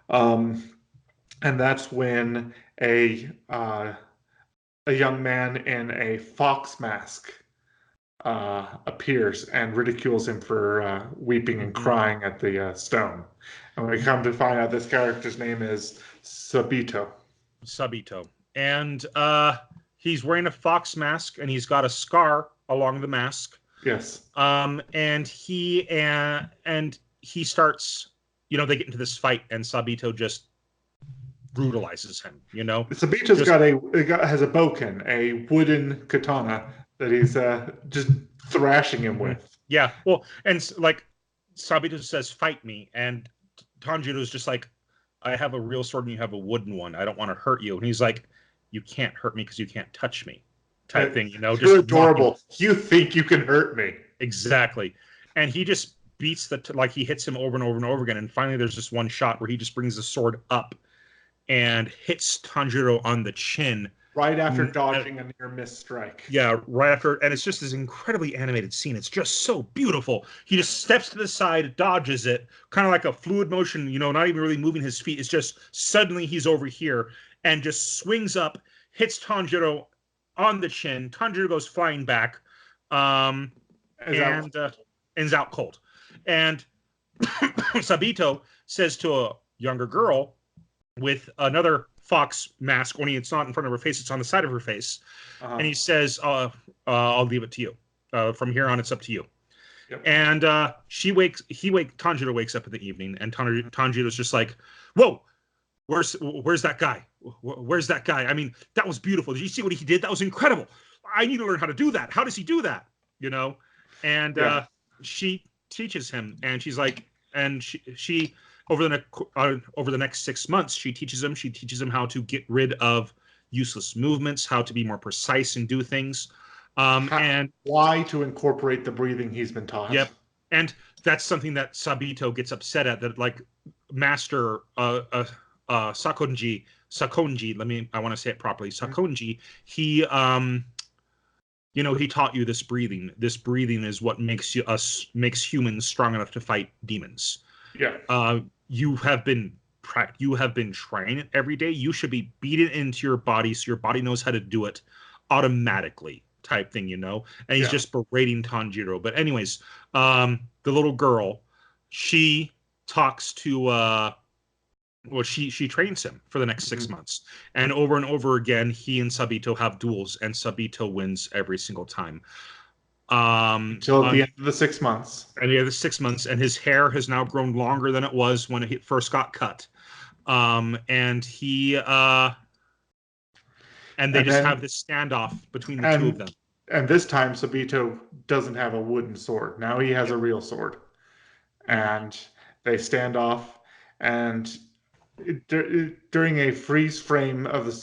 And that's when a young man in a fox mask appears and ridicules him for weeping and crying at the stone. And we come to find out this character's name is Sabito. And he's wearing a fox mask, and he's got a scar along the mask. Yes. And he starts, they get into this fight, and Sabito just brutalizes him. Sabito's has a boken, a wooden katana that he's just thrashing him with. Yeah, well, and Sabito says, "Fight me," and Tanjiro's just like, "I have a real sword and you have a wooden one. I don't want to hurt you." And he's like, "You can't hurt me because you can't touch me," type thing, You're just adorable. You think you can hurt me? Exactly. And he just beats he hits him over and over and over again. And finally, there's this one shot where he just brings the sword up and hits Tanjiro on the chin. Right after dodging a near miss strike. Yeah, right after. And it's just this incredibly animated scene. It's just so beautiful. He just steps to the side, dodges it, kind of like a fluid motion, not even really moving his feet. It's just suddenly he's over here and just swings up, hits Tanjiro on the chin. Tanjiro goes flying back and is out cold. And Sabito says to a younger girl with another fox mask, only it's not in front of her face, it's on the side of her face. And he says, I'll leave it to you. From here on, it's up to you. Yep. And Tanjiro wakes up in the evening, and Tanjiro's just like, "Whoa, where's that guy? Where's that guy? I mean, that was beautiful. Did you see what he did? That was incredible. I need to learn how to do that. How does he do that?" And she teaches him, and she's like, and she over the next 6 months, she teaches him how to get rid of useless movements, how to be more precise and do things, and why to incorporate the breathing he's been taught. Yep. And that's something that Sabito gets upset at, that Master Sakonji, I want to say it properly, Sakonji, he he taught you this breathing. This breathing is what makes humans strong enough to fight demons. Yeah. You have been you have been training it every day. You should be beating it into your body so your body knows how to do it automatically, type thing, you know. And he's Yeah. just berating Tanjiro. But anyways, the little girl, she talks to well, she trains him for the next 6 months, and over again, he and Sabito have duels, and Sabito wins every single time. Until the On end of the 6 months. And the other 6 months, and his hair has now grown longer than it was when it first got cut. And they And just then have this standoff between the two of and them. and this time Sabito doesn't have a wooden sword. Now he has Yep. a real sword. Mm-hmm. And they stand off, and during a freeze frame of the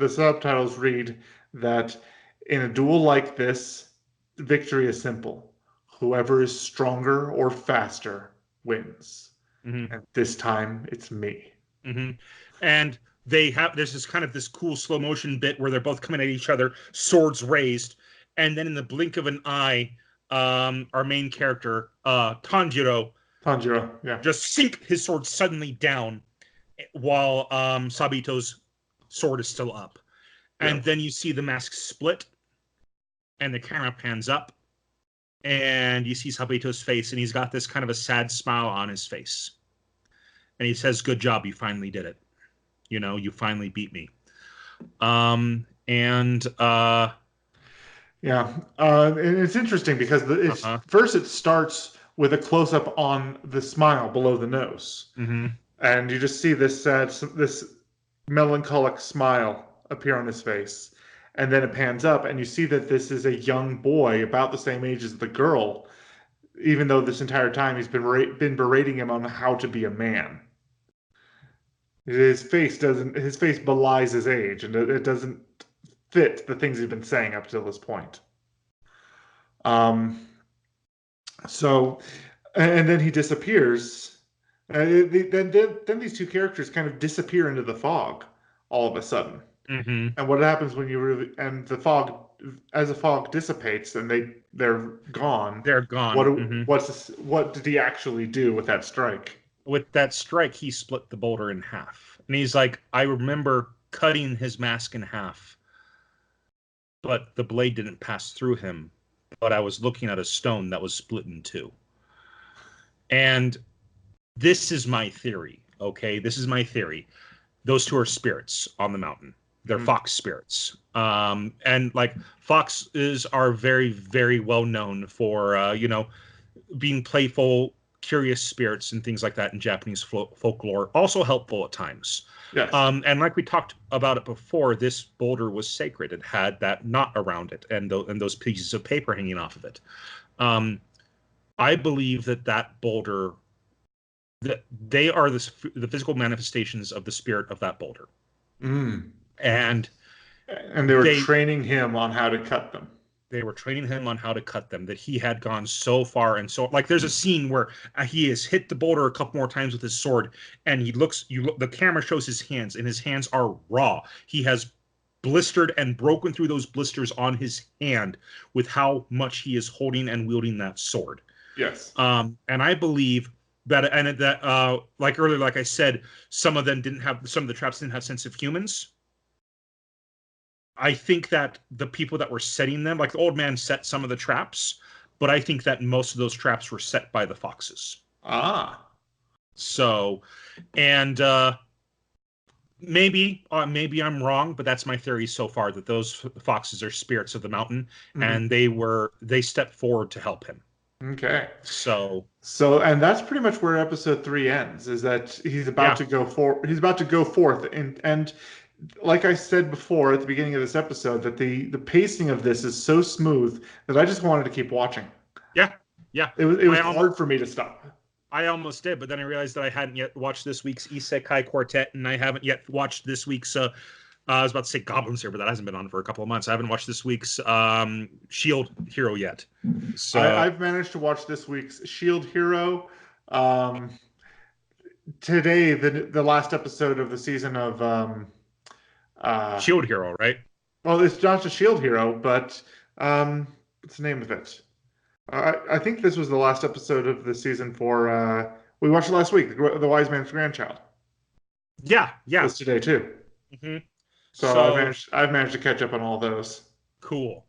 subtitles read that in a duel like this, victory is simple. Whoever is stronger or faster wins. Mm-hmm. And this time it's me. Mm-hmm. And there's this kind of this cool slow motion bit where they're both coming at each other, swords raised, and then in the blink of an eye, our main character, Tanjiro, Tanjiro, yeah. just sink his sword suddenly down while Sabito's sword is still up. Yeah. And then you see the mask split, and the camera pans up, and you see Sabito's face, and he's got this kind of a sad smile on his face. And he says, "Good job, you finally did it. You know, you finally beat me." And Yeah, and it's interesting because uh-huh. first it starts with a close up on the smile below the nose, Mm-hmm. and you just see this melancholic smile appear on his face, and then it pans up, and you see that this is a young boy about the same age as the girl, even though this entire time he's been berating him on how to be a man. His face belies his age, and it doesn't fit the things he's been saying up till this point. Um, so, and then he disappears. Then these two characters kind of disappear into the fog all of a sudden. Mm-hmm. And what happens when you really and the fog as the fog dissipates and they're gone? They're gone. Mm-hmm. What did he actually do with that strike? With that strike, he split the boulder in half. And he's like, "I remember cutting his mask in half, but the blade didn't pass through him. But I was looking at a stone that was split in two." And this is my theory. Okay, this is my theory. Those two are spirits on the mountain. They're Mm. fox spirits. And like foxes are very, very well known for being playful, curious spirits and things like that in Japanese folklore. Also helpful at times. Yes. And like we talked about it before, this boulder was sacred. It had that knot around it and those pieces of paper hanging off of it. I believe that boulder, that they are the physical manifestations of the spirit of that boulder. Mm. And And they were training him on how to cut them. They were training him on how to cut them, that he had gone so far. And so like there's a scene where he has hit the boulder a couple more times with his sword, and the camera shows his hands, and his hands are raw. He has blistered and broken through those blisters on his hand with how much he is holding and wielding that sword. Yes. And I believe that like earlier, like I said, some of the traps didn't have sense of humans. I think that the people that were setting them, like the old man set some of the traps, but I think that most of those traps were set by the foxes. Ah. So, and maybe I'm wrong, but that's my theory so far, that those foxes are spirits of the mountain, and they stepped forward to help him. Okay. So and that's pretty much where episode 3 ends, is that he's about to go forth, and like I said before at the beginning of this episode, that the pacing of this is so smooth that I just wanted to keep watching. Yeah. It was hard for me to stop. I almost did, but then I realized that I hadn't yet watched this week's Isekai Quartet, and I haven't yet watched this week's I was about to say Goblin Slayer, but that hasn't been on for a couple of months. I haven't watched this week's Shield Hero yet. So I've managed to watch this week's Shield Hero. Today, the last episode of the season of Shield Hero, right? Well, it's not a Shield Hero, but what's the name of it? I think this was the last episode of the season for. We watched it last week, The Wise Man's Grandchild. Yeah. was today too. Hmm. So So I've managed to catch up on all those. cool.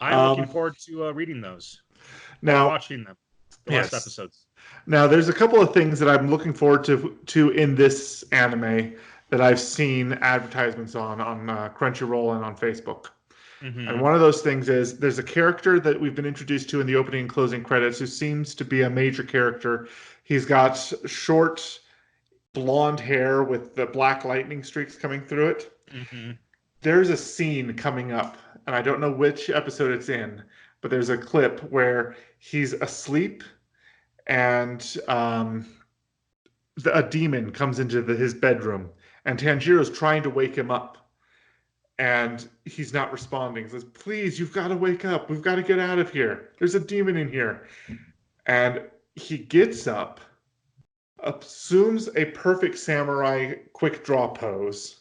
I'm looking Um, forward to reading those or now, watching them. The last yes. episodes. Now, there's a couple of things that I'm looking forward to in this anime that I've seen advertisements on Crunchyroll and on Facebook. And Hmm. one of those things is there's a character that we've been introduced to in the opening and closing credits who seems to be a major character. He's got short blonde hair with the black lightning streaks coming through it. Hmm. There's a scene coming up, and I don't know which episode it's in, but there's a clip where he's asleep and a demon comes into his bedroom, and Tanjiro's trying to wake him up, and he's not responding. He says, "Please, you've got to wake up. We've got to get out of here. There's a demon in here." And he gets up, assumes a perfect samurai quick draw pose,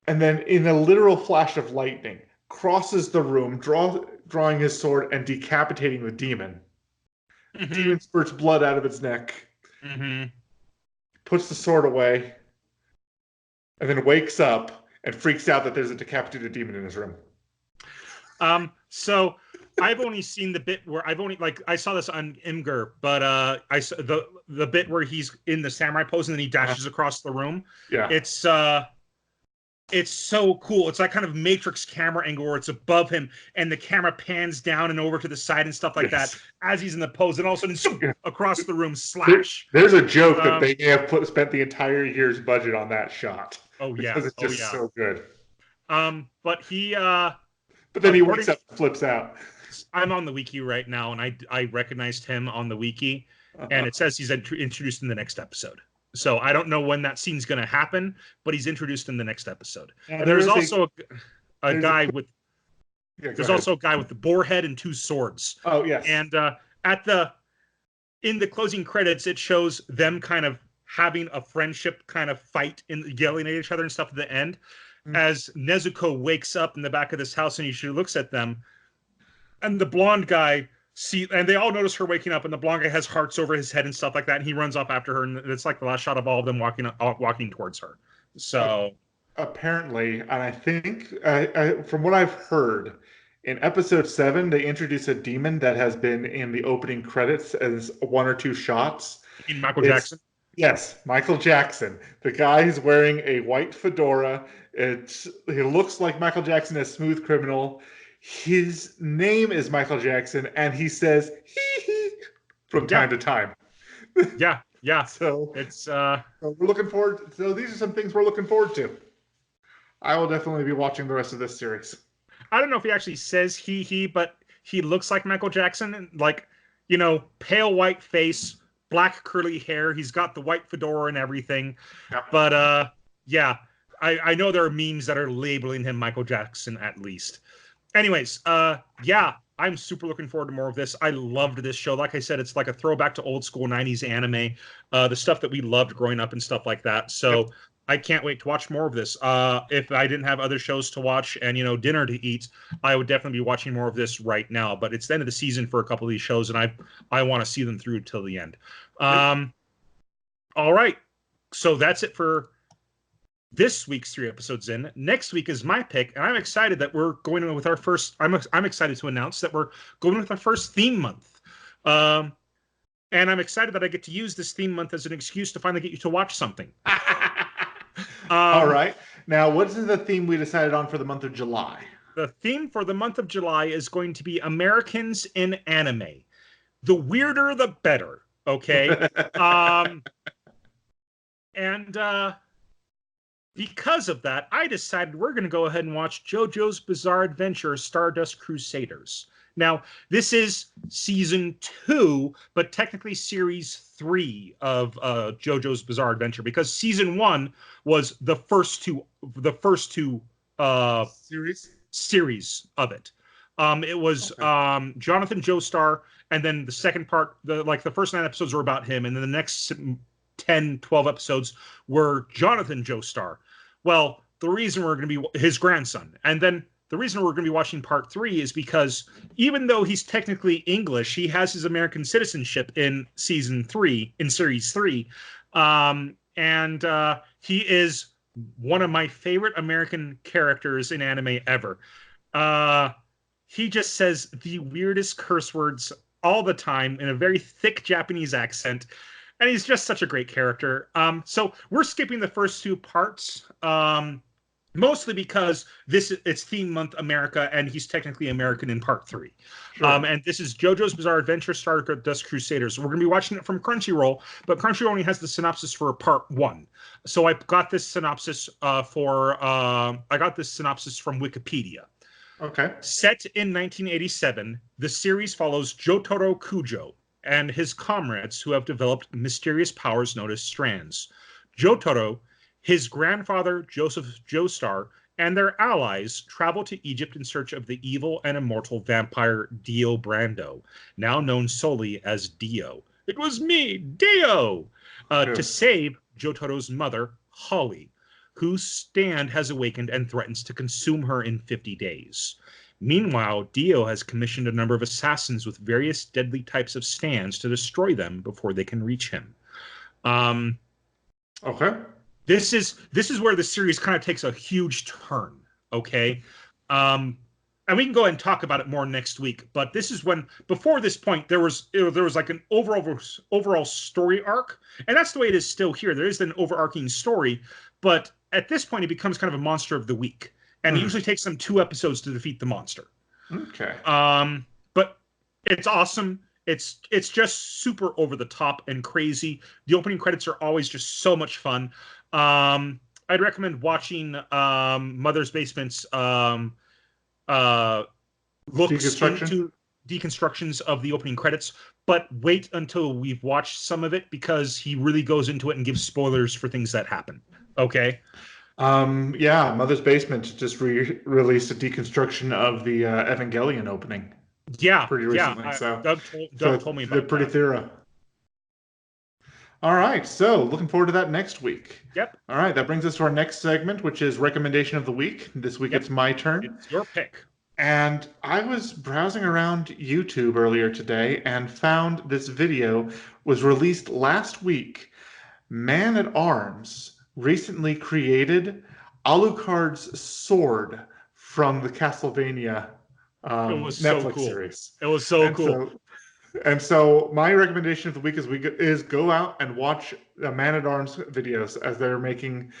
and then, in a literal flash of lightning, crosses the room, drawing his sword and decapitating the demon. Hmm. Demon spurts blood out of its neck, Hmm. puts the sword away, and then wakes up and freaks out that there's a decapitated demon in his room. So I've only seen the bit where I saw this on Imgur, but I saw the bit where he's in the samurai pose and then he dashes across the room. Yeah. It's so cool. It's like kind of Matrix camera angle where it's above him and the camera pans down and over to the side and stuff like that as he's in the pose, and all of a sudden across the room slash. There's a joke that they have spent the entire year's budget on that shot. Oh yeah, because it's just so good. But he but then he wakes up and flips out. I'm on the wiki right now, and I recognized him on the wiki, and it says he's introduced in the next episode. So I don't know when that scene's going to happen, but he's introduced in the next episode. And there's also a guy with. Yeah, there's also a guy with the boar head and two swords. Oh yes. And in the closing credits, it shows them kind of having a friendship kind of fight and yelling at each other and stuff at the end. Mm-hmm. As Nezuko wakes up in the back of this house and she looks at them, and the blonde guy and they all notice her waking up, and the blonde guy has hearts over his head and stuff like that, and he runs off after her, and it's like the last shot of all of them walking towards her. So apparently, and I think from what I've heard, in episode 7 they introduce a demon that has been in the opening credits as one or two shots. In Michael Jackson? Yes, Michael Jackson. The guy is wearing a white fedora. He looks like Michael Jackson as Smooth Criminal. His name is Michael Jackson, and he says hee hee from time to time. Yeah. So it's so we're looking forward. So these are some things we're looking forward to. I will definitely be watching the rest of this series. I don't know if he actually says he, but he looks like Michael Jackson, like, pale white face, black curly hair. He's got the white fedora and everything. Yep. But yeah, I know there are memes that are labeling him Michael Jackson at least. Anyways, yeah, I'm super looking forward to more of this. I loved this show. Like I said, it's like a throwback to old school 90s anime, the stuff that we loved growing up and stuff like that. So yep. I can't wait to watch more of this. If I didn't have other shows to watch and, dinner to eat, I would definitely be watching more of this right now. But it's the end of the season for a couple of these shows, and I want to see them through till the end. All right. So that's it for this week's 3 episodes in. Next week is my pick, and I'm excited that we're going in with our first. I'm excited to announce that we're going with our first theme month, and I'm excited that I get to use this theme month as an excuse to finally get you to watch something. All right. Now, what is the theme we decided on for the month of July? The theme for the month of July is going to be Americans in anime. The weirder, the better. Okay. And because of that, I decided we're going to go ahead and watch JoJo's Bizarre Adventure Stardust Crusaders. Now, this is season 2, but technically series 3 of JoJo's Bizarre Adventure, because season 1 was the first two series of it. It was Jonathan Joestar, and then the second part, the first 9 episodes were about him, and then the next 10, 12 episodes were Jonathan Joestar. Well, the reason we're going to be his grandson, and then the reason we're going to be watching part 3 is because even though he's technically English, he has his American citizenship in series 3. and he is one of my favorite American characters in anime ever. Uh, he just says the weirdest curse words all the time in a very thick Japanese accent, and he's just such a great character. So we're skipping the first two parts. Mostly because it's theme month America, and he's technically American in part 3. Sure. And this is JoJo's Bizarre Adventure Stardust Crusaders. We're going to be watching it from Crunchyroll, but Crunchyroll only has the synopsis for part 1. So I got this synopsis from Wikipedia. Okay. Set in 1987, the series follows Jotaro Kujo and his comrades who have developed mysterious powers known as strands. Jotaro, his grandfather, Joseph Joestar, and their allies travel to Egypt in search of the evil and immortal vampire Dio Brando, now known solely as Dio. It was me, Dio! To save Jotaro's mother, Holly, whose stand has awakened and threatens to consume her in 50 days. Meanwhile, Dio has commissioned a number of assassins with various deadly types of stands to destroy them before they can reach him. Okay. This is where the series kind of takes a huge turn, okay? And we can go ahead and talk about it more next week. But this is when, before this point, there was like an overall story arc, and that's the way it is still here. There is an overarching story, but at this point, it becomes kind of a monster of the week, and it usually takes them 2 episodes to defeat the monster. Okay. But it's awesome. It's just super over the top and crazy. The opening credits are always just so much fun. I'd recommend watching Mother's Basement's looks into deconstructions of the opening credits, but wait until we've watched some of it because he really goes into it and gives spoilers for things that happen. Okay. Yeah, Mother's Basement just released a deconstruction of the Evangelion opening. Yeah, pretty recently. Doug told me about they're pretty thorough. All right, so looking forward to that next week. Yep. All right, that brings us to our next segment, which is recommendation of the week. This week it's my turn. It's your pick. And I was browsing around YouTube earlier today and found this video was released last week. Man at Arms recently created Alucard's sword from the Castlevania Netflix series. It was so cool. So my recommendation of the week is go out and watch the Man at Arms videos as they're making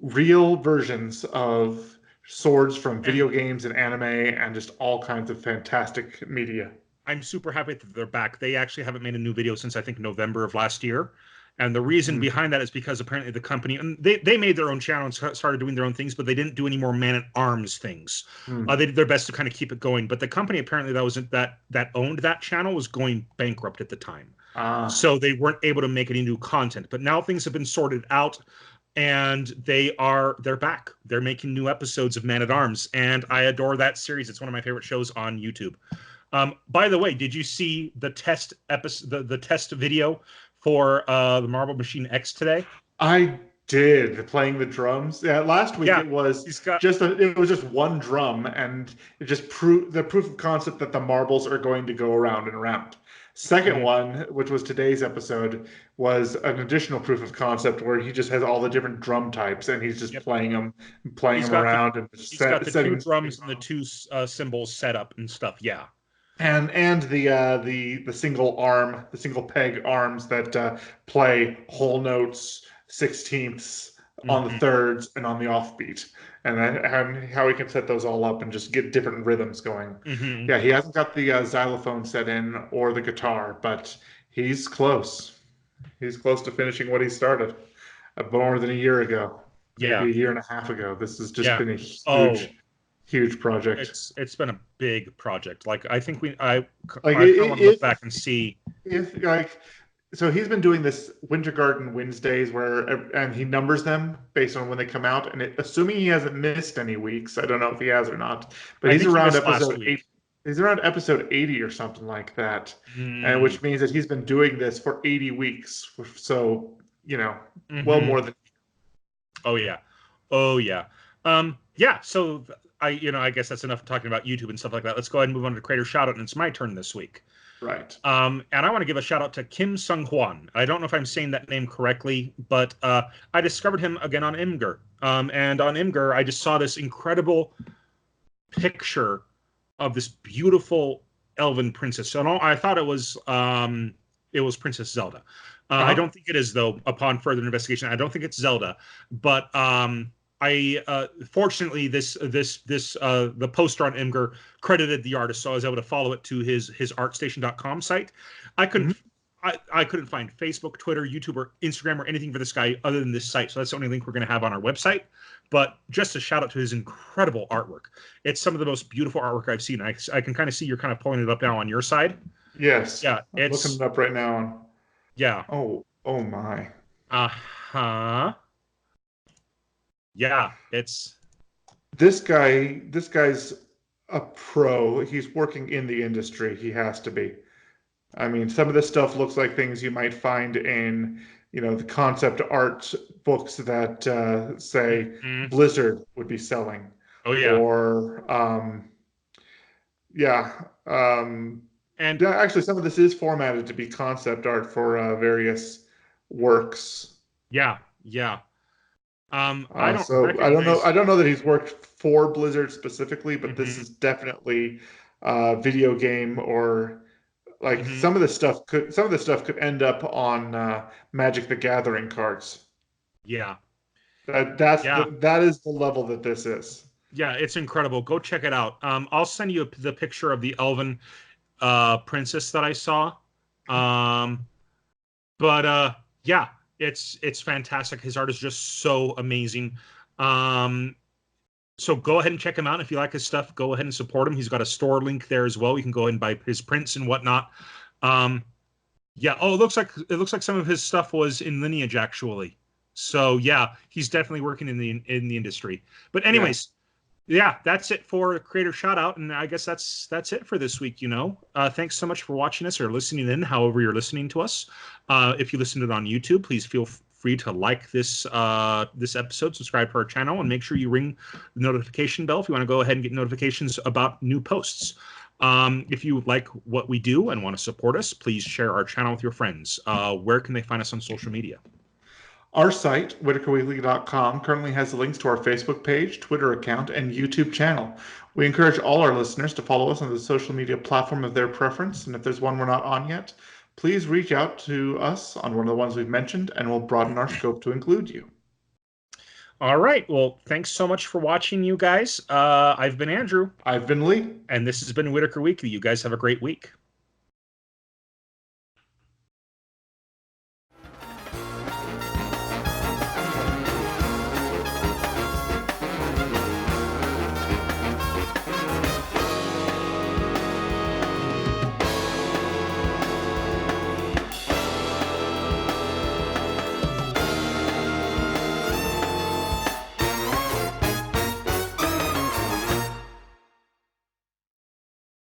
real versions of swords from video games and anime and just all kinds of fantastic media. I'm super happy that they're back. They actually haven't made a new video since I think November of last year. And the reason behind that is because apparently the company, and they made their own channel and started doing their own things, but they didn't do any more Man at Arms things. They did their best to kind of keep it going. But the company apparently that owned that channel was going bankrupt at the time. So they weren't able to make any new content. But now things have been sorted out, and they're back. They're making new episodes of Man at Arms, and I adore that series. It's one of my favorite shows on YouTube. By the way, did you see the test episode, the test video for the Marble Machine X today? I did, playing the drums. Yeah, last week it was just one drum, and it just the proof of concept that the marbles are going to go around and around. Second one, which was today's episode, was an additional proof of concept where he just has all the different drum types and he's just playing them around. He's got the 2 drums and the 2 cymbals set up and stuff. Yeah. And the single peg arms that play whole notes, 16ths on the thirds and on the offbeat, and how he can set those all up and just get different rhythms going. Yeah, he hasn't got the xylophone set in or the guitar, but he's close. He's close to finishing what he started more than a year ago, maybe a year and a half ago. This has just been a huge project. It's been a big project. Like I think I want to look back and see. So he's been doing this Winter Garden Wednesdays and he numbers them based on when they come out. And assuming he hasn't missed any weeks, I don't know if he has or not, but he's around episode 8. He's around episode 80 or something like that, and which means that he's been doing this for 80 weeks. So well more than. Oh yeah. So I guess that's enough talking about YouTube and stuff like that. Let's go ahead and move on to Creator Shoutout, and it's my turn this week. Right. And I want to give a shout out to Kim Sung Hwan. I don't know if I'm saying that name correctly, but I discovered him again on Imgur. And on Imgur, I just saw this incredible picture of this beautiful elven princess. So I thought it was Princess Zelda. I Uh-huh. don't think it is though. Upon further investigation, I don't think it's Zelda. But I fortunately this the poster on Imgur credited the artist, so I was able to follow it to his artstation.com site. I couldn't. Mhm. I couldn't find Facebook, Twitter, YouTube, or Instagram, or anything for this guy other than this site. So that's the only link we're going to have on our website. But just a shout out to his incredible artwork. It's some of the most beautiful artwork I've seen. I can kind of see you're kind of pulling it up now on your side. Yes. Yeah, I'm looking it up right now. yeah. Oh my. Uh-huh. Yeah, it's This guy's a pro. He's working in the industry. He has to be. I mean, some of this stuff looks like things you might find in, the concept art books that say mhm. Blizzard would be selling, Oh yeah. or yeah, And yeah. Actually, some of this is formatted to be concept art for various works. yeah, yeah. I don't So I don't know. recognize. I don't know that he's worked for Blizzard specifically, but this Hmm. is definitely video game or like Hmm. some of this stuff could end up on Magic the Gathering cards. Yeah. Yeah. That is the level that this is. Yeah, it's incredible. Go check it out. I'll send you the picture of the elven princess that I saw. Um, but yeah, it's fantastic. His art is just so amazing. Um, so go ahead and check him out. If you like his stuff, go ahead and support him. He's got a store link there as well. You can go ahead and buy his prints and whatnot. Um, yeah. Oh, it looks like some of his stuff was in Lineage actually. So yeah, he's definitely working in the industry. But Yeah. anyways, yeah, that's it for creator shout out, and I guess that's it for this week. Thanks so much for watching us or listening in, however you're listening to us. If you listened to it on YouTube, please feel free to like this episode, subscribe to our channel, and make sure you ring the notification bell if you want to go ahead and get notifications about new posts. If you like what we do and want to support us, please share our channel with your friends. Where can they find us on social media? Our site, whitakerweekly.com, currently has the links to our Facebook page, Twitter account, and YouTube channel. We encourage all our listeners to follow us on the social media platform of their preference, and if there's one we're not on yet, please reach out to us on one of the ones we've mentioned, and we'll broaden our scope to include you. All right. Well, thanks so much for watching, you guys. I've been Andrew. I've been Lee. And this has been Whitaker Weekly. You guys have a great week.